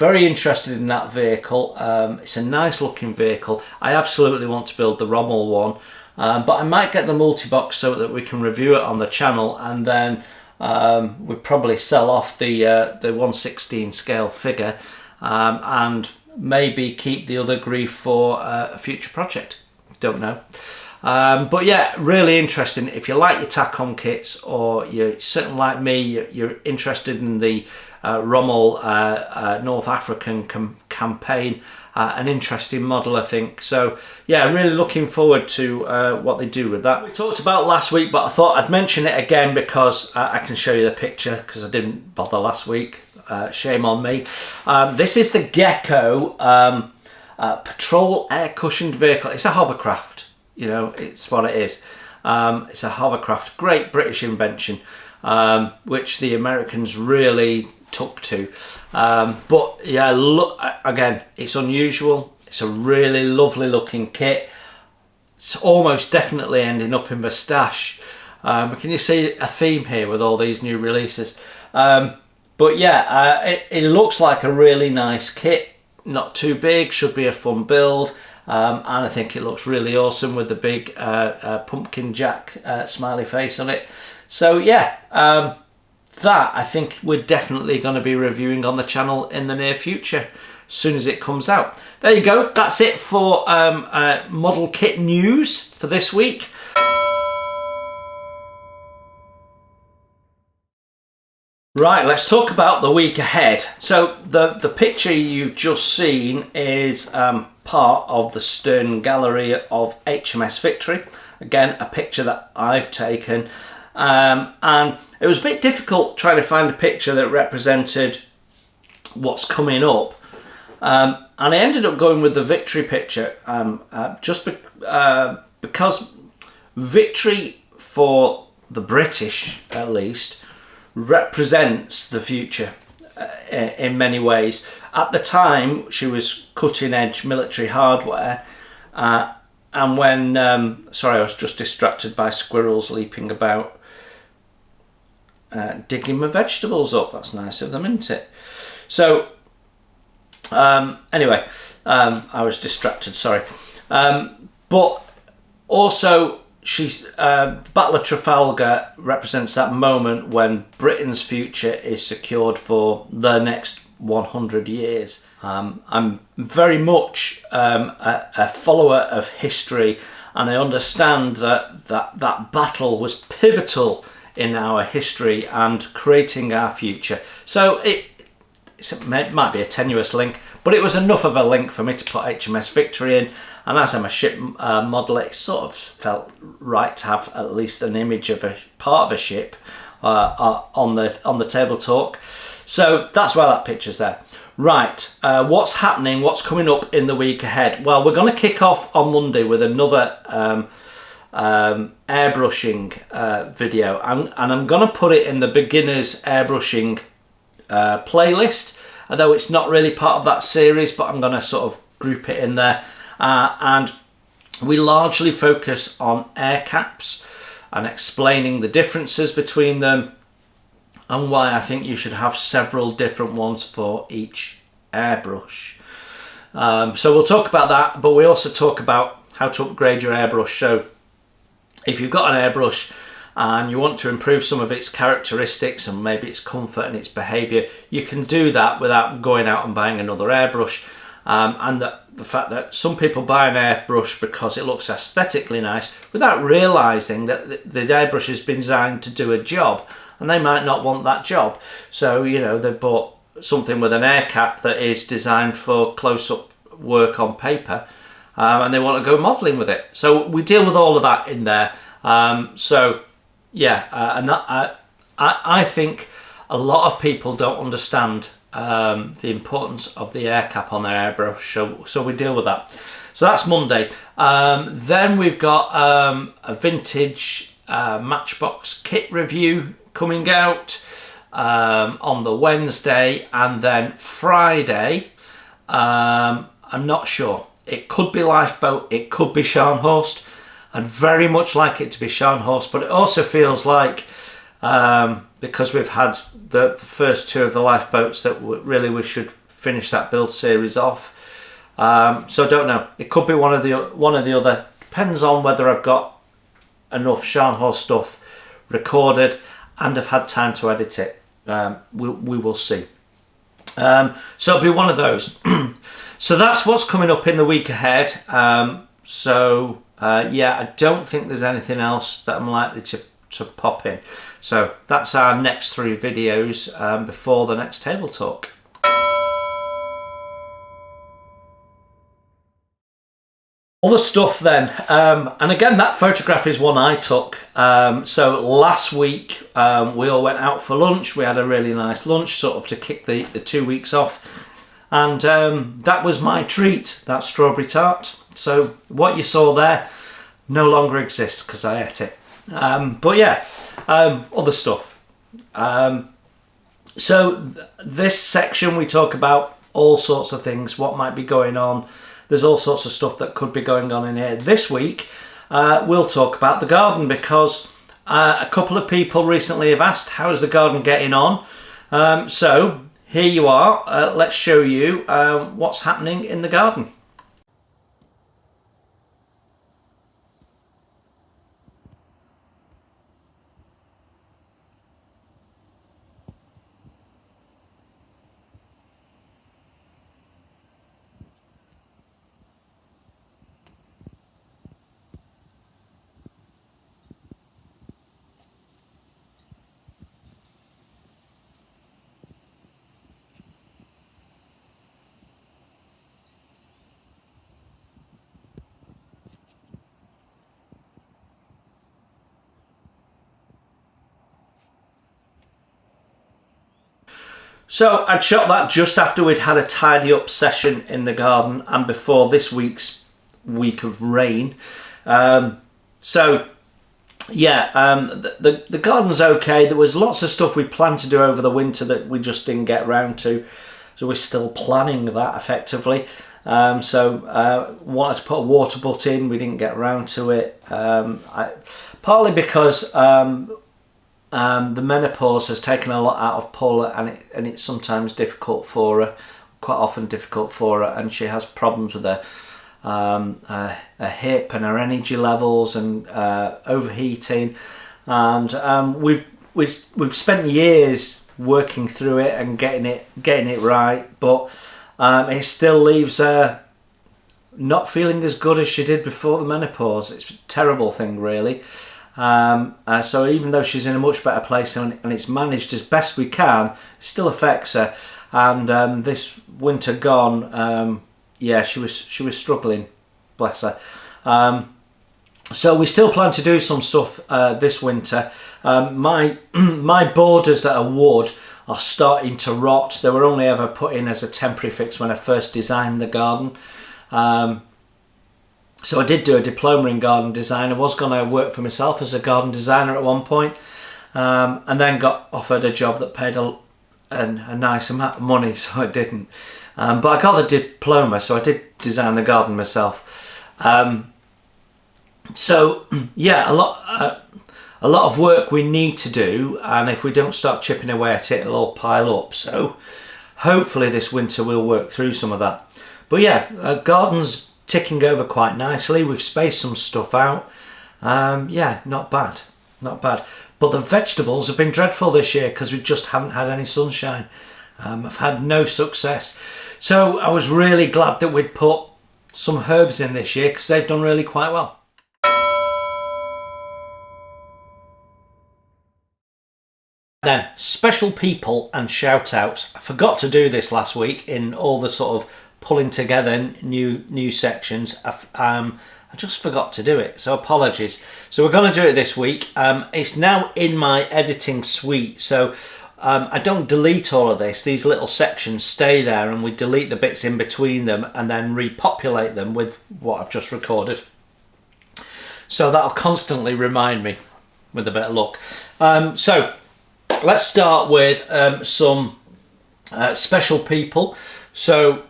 Very interested in that vehicle. It's a nice looking vehicle. I absolutely want to build the Rommel one, but I might get the multi-box so that we can review it on the channel, and then we'll probably sell off the 1/16 scale figure, and maybe keep the other grief for a future project. Don't know. But yeah, really interesting. If you like your TACOM kits, or you're certainly like me, you're interested in the Rommel North African campaign, an interesting model, I think. So yeah, really looking forward to what they do with that. We talked about last week, but I thought I'd mention it again because I can show you the picture, because I didn't bother last week. Shame on me. This is the Gecko patrol air cushioned vehicle. It's a hovercraft, you know, it's what it is. It's a hovercraft, great British invention, which the Americans really took to. But yeah, look, again, it's unusual. It's a really lovely looking kit. It's almost definitely ending up in the stash. Can you see a theme here with all these new releases? But yeah, it looks like a really nice kit. Not too big, should be a fun build. And I think it looks really awesome with the big pumpkin jack smiley face on it. So yeah, that I think we're definitely going to be reviewing on the channel in the near future, as soon as it comes out. There you go, that's it for model kit news for this week. Right, let's talk about the week ahead. So the picture you've just seen is part of the stern gallery of HMS Victory. Again, a picture that I've taken. And it was a bit difficult trying to find a picture that represented what's coming up. And I ended up going with the Victory picture, because Victory, for the British at least, represents the future in many ways. At the time, she was cutting edge military hardware, and when sorry, I was just distracted by squirrels leaping about, digging my vegetables up. That's nice of them, isn't it? So anyway, I was distracted, sorry. But also, she's Battle of Trafalgar represents that moment when Britain's future is secured for the next 100 years. I'm very much a follower of history, and I understand that battle was pivotal in our history and creating our future. So it might be a tenuous link, but it was enough of a link for me to put HMS Victory in. And as I'm a ship modeler, it sort of felt right to have at least an image of a part of a ship on the table talk. So that's why that picture's there. Right, what's happening? What's coming up in the week ahead? Well, we're going to kick off on Monday with another airbrushing video, and I'm going to put it in the beginners airbrushing playlist, although it's not really part of that series, but I'm going to sort of group it in there. And we largely focus on air caps and explaining the differences between them, and why I think you should have several different ones for each airbrush. So we'll talk about that, but we also talk about how to upgrade your airbrush. So if you've got an airbrush and you want to improve some of its characteristics and maybe its comfort and its behaviour, you can do that without going out and buying another airbrush. And the fact that some people buy an airbrush because it looks aesthetically nice without realising that the airbrush has been designed to do a job, and they might not want that job. So, you know, they've bought something with an air cap that is designed for close-up work on paper, and they want to go modelling with it. So we deal with all of that in there. So yeah, and that, I think a lot of people don't understand the importance of the air cap on their airbrush, so we deal with that. So that's Monday. Then we've got a vintage Matchbox kit review coming out on the Wednesday, and then Friday, I'm not sure. It could be Lifeboat, it could be Scarnhors. I'd very much like it to be Scarnhors, but it also feels like, because we've had the first two of the Lifeboats, that really we should finish that build series off. So I don't know. It could be one of the other. Depends on whether I've got enough Scarnhors stuff recorded and have had time to edit it. We will see. So it'll be one of those. So that's what's coming up in the week ahead. Yeah, I don't think there's anything else that I'm likely to pop in. So that's our next 3 videos before the next table talk. Other stuff then, and again, that photograph is one I took. So last week we all went out for lunch. We had a really nice lunch, sort of to kick the 2 weeks off, and that was my treat, that strawberry tart. So what you saw there no longer exists because I ate it. But yeah, other stuff. So this section we talk about all sorts of things, what might be going on. There's all sorts of stuff that could be going on in here. This week, we'll talk about the garden, because a couple of people recently have asked, how's the garden getting on? So here you are. Let's show you what's happening in the garden. So I'd shot that just after we'd had a tidy up session in the garden and before this week's week of rain. So yeah, the garden's okay. There was lots of stuff we planned to do over the winter that we just didn't get around to. So we're still planning that effectively. Wanted to put a water butt in, we didn't get around to it. Partly because the menopause has taken a lot out of Paula, and it's sometimes difficult for her, quite often difficult for her, and she has problems with her hip and her energy levels and overheating, and we've spent years working through it and getting it right, but it still leaves her not feeling as good as she did before the menopause. It's a terrible thing, really. So even though she's in a much better place and it's managed as best we can, it still affects her. And this winter gone, yeah, she was struggling, bless her. So we still plan to do some stuff this winter. My borders that are wood are starting to rot. They were only ever put in as a temporary fix when I first designed the garden. So I did do a diploma in garden design. I was going to work for myself as a garden designer at one point, and then got offered a job that paid a nice amount of money, so I didn't. But I got the diploma, so I did design the garden myself. So yeah, a lot of work we need to do, and if we don't start chipping away at it, it'll all pile up. So hopefully this winter we'll work through some of that. But yeah, garden's ticking over quite nicely. We've spaced some stuff out. Yeah, not bad. not bad. But the vegetables have been dreadful this year because we just haven't had any sunshine. I've had no success. So I was really glad that we'd put some herbs in this year because they've done really quite well. Then, special people and shout outs. I forgot to do this last week in all the sort of pulling together new sections. I just forgot to do it, so apologies. So we're going to do it this week. It's now in my editing suite, so I don't delete all of this. These little sections stay there and we delete the bits in between them and then repopulate them with what I've just recorded. So that'll constantly remind me with a bit of luck. So let's start with some special people. So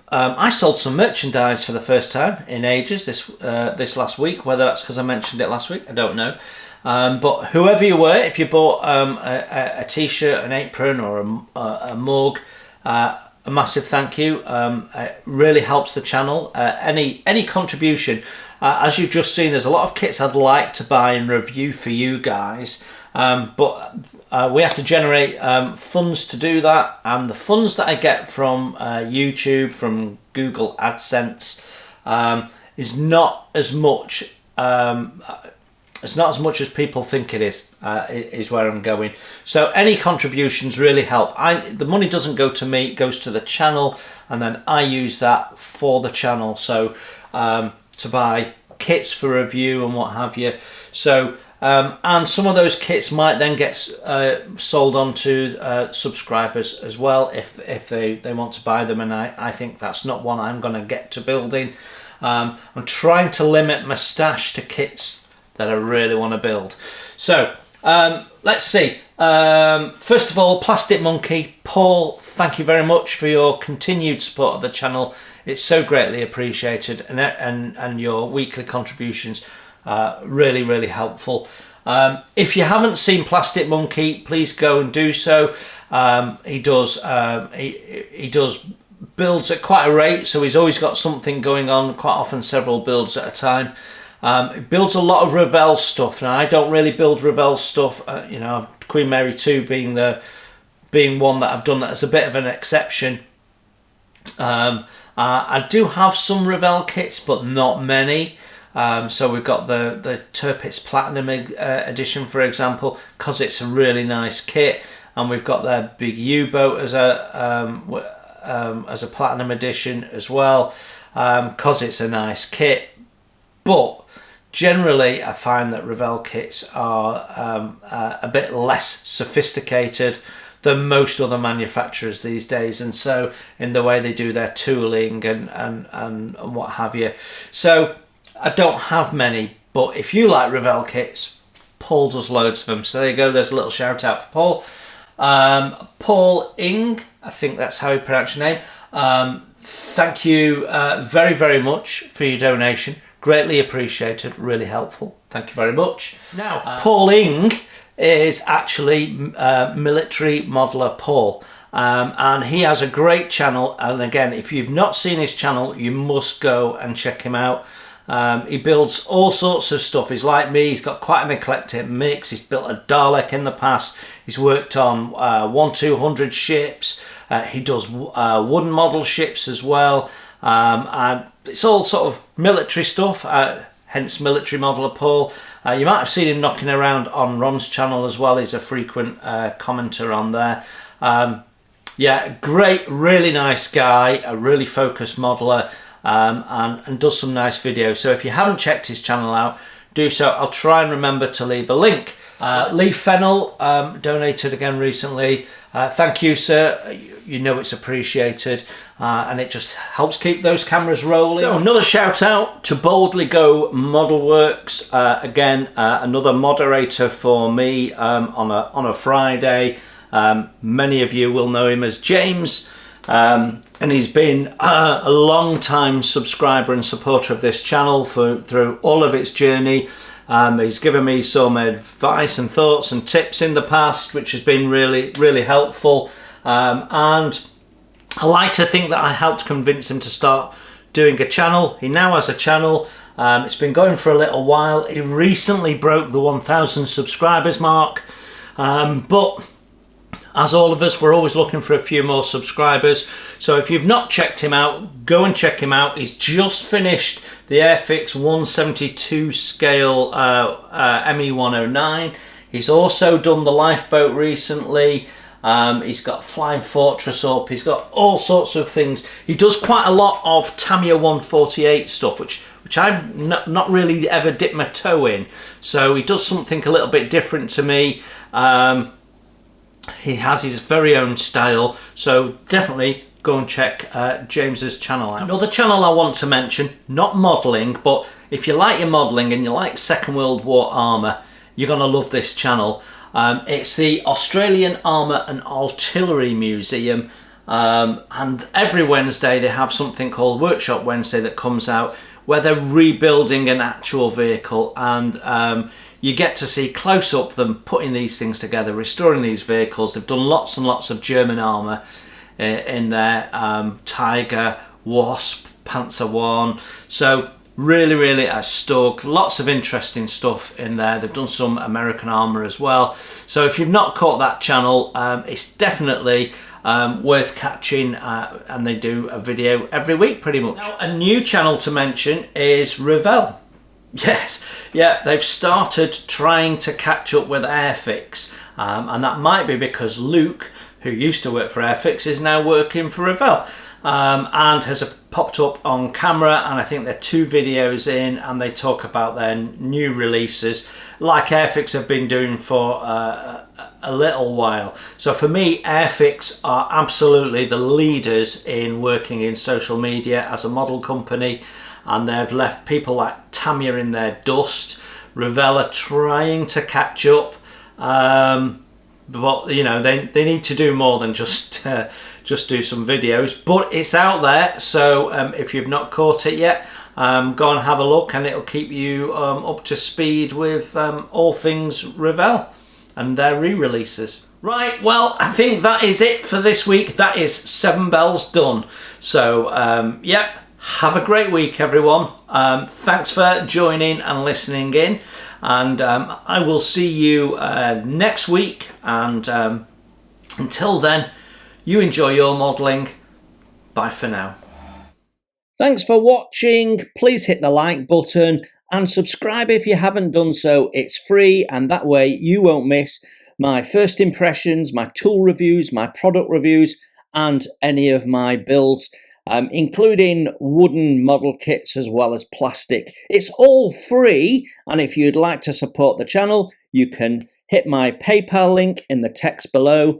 I sold some merchandise for the first time in ages this last week. Whether that's because I mentioned it last week, I don't know. But whoever you were, if you bought a t-shirt, an apron or a mug, a massive thank you. It really helps the channel. Any contribution. As you've just seen, there's a lot of kits I'd like to buy and review for you guys. But we have to generate funds to do that, and the funds that I get from YouTube, from Google AdSense, is not as much. It's not as much as people think it is where I'm going. So any contributions really help. The money doesn't go to me, it goes to the channel, and then I use that for the channel. So to buy kits for review and what have you. So and some of those kits might then get sold on to subscribers as well if they want to buy them, and I think that's not one I'm going to get to building. I'm trying to limit my stash to kits that I really want to build. So let's see. First of all, Plastic Monkey, Paul, thank you very much for your continued support of the channel. It's so greatly appreciated, and your weekly contributions really helpful. If you haven't seen Plastic Monkey, please go and do so. He does builds at quite a rate, so he's always got something going on, quite often several builds at a time. He builds a lot of Revell stuff. Now I don't really build Revell stuff, you know, Queen Mary 2 being one that I've done that as a bit of an exception. I do have some Revell kits, but not many. So we've got the Tirpitz Platinum edition, for example, because it's a really nice kit, and we've got their big U-boat as a Platinum edition as well, because it's a nice kit. But generally, I find that Revell kits are a bit less sophisticated than most other manufacturers these days, and so in the way they do their tooling and what have you. So I don't have many, but if you like Revell kits, Paul does loads of them. So there you go, there's a little shout out for Paul. Paul Ing, I think that's how you pronounce your name. Thank you very much for your donation. Greatly appreciated, really helpful. Thank you very much. Now, Paul Ing is actually Military Modeler Paul. And he has a great channel. And again, if you've not seen his channel, you must go and check him out. He builds all sorts of stuff. He's like me, he's got quite an eclectic mix. He's built a Dalek in the past. He's worked on 1-200 ships. He does wooden model ships as well. And it's all sort of military stuff, hence Military Modeler Paul. You might have seen him knocking around on Ron's channel as well. He's a frequent commenter on there. Yeah, great, really nice guy, a really focused modeler. And does some nice videos. So if you haven't checked his channel out, do so. I'll try and remember to leave a link. Lee Fennell donated again recently. Thank you, sir. You know it's appreciated, and it just helps keep those cameras rolling. So another shout out to ToBoldlyGo Modelworks. Again, another moderator for me on a Friday. Many of you will know him as James. And he's been a long time subscriber and supporter of this channel through all of its journey. He's given me some advice and thoughts and tips in the past, which has been really helpful. And I like to think that I helped convince him to start doing a channel. He now has a channel. It's been going for a little while. He recently broke the 1,000 subscribers mark, but as all of us, we're always looking for a few more subscribers. So if you've not checked him out, go and check him out. He's just finished the Airfix 172 scale ME109. He's also done the lifeboat recently. He's got Flying Fortress up. He's got all sorts of things. He does quite a lot of Tamiya 148 stuff, which I've not really ever dipped my toe in. So he does something a little bit different to me. He has his very own style, so definitely go and check James's channel out. Another channel I want to mention, not modelling, but if you like your modelling and you like Second World War armour, you're going to love this channel. It's the Australian Armour and Artillery Museum, and every Wednesday they have something called Workshop Wednesday that comes out where they're rebuilding an actual vehicle, and you get to see close up them putting these things together, restoring these vehicles. They've done lots and lots of German armour in there, Tiger, Wasp, Panzer One. So really a Stug, lots of interesting stuff in there. They've done some American armour as well. So if you've not caught that channel, it's definitely worth catching, and they do a video every week pretty much. Now, a new channel to mention is Revell. Yes, yeah, they've started trying to catch up with Airfix, and that might be because Luke, who used to work for Airfix, is now working for Revell, and has popped up on camera, and I think they're 2 videos in, and they talk about their new releases, like Airfix have been doing for a little while. So for me, Airfix are absolutely the leaders in working in social media as a model company, and they've left people like Tamiya in their dust. Revell are trying to catch up, but you know, they need to do more than just do some videos. But it's out there, so if you've not caught it yet, go and have a look, and it'll keep you up to speed with all things Revell and their re-releases. Right, well, I think that is it for this week. That is 7 bells done. So yep. Have a great week, everyone. Thanks for joining and listening in, and I will see you next week, and until then, you enjoy your modelling. Bye for now. Thanks for watching. Please hit the like button and subscribe if you haven't done so. It's free, and that way you won't miss my first impressions, my tool reviews, my product reviews, and any of my builds, including wooden model kits as well as plastic. It's all free, and if you'd like to support the channel, you can hit my PayPal link in the text below.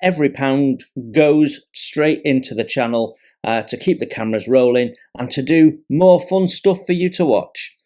Every pound goes straight into the channel to keep the cameras rolling and to do more fun stuff for you to watch.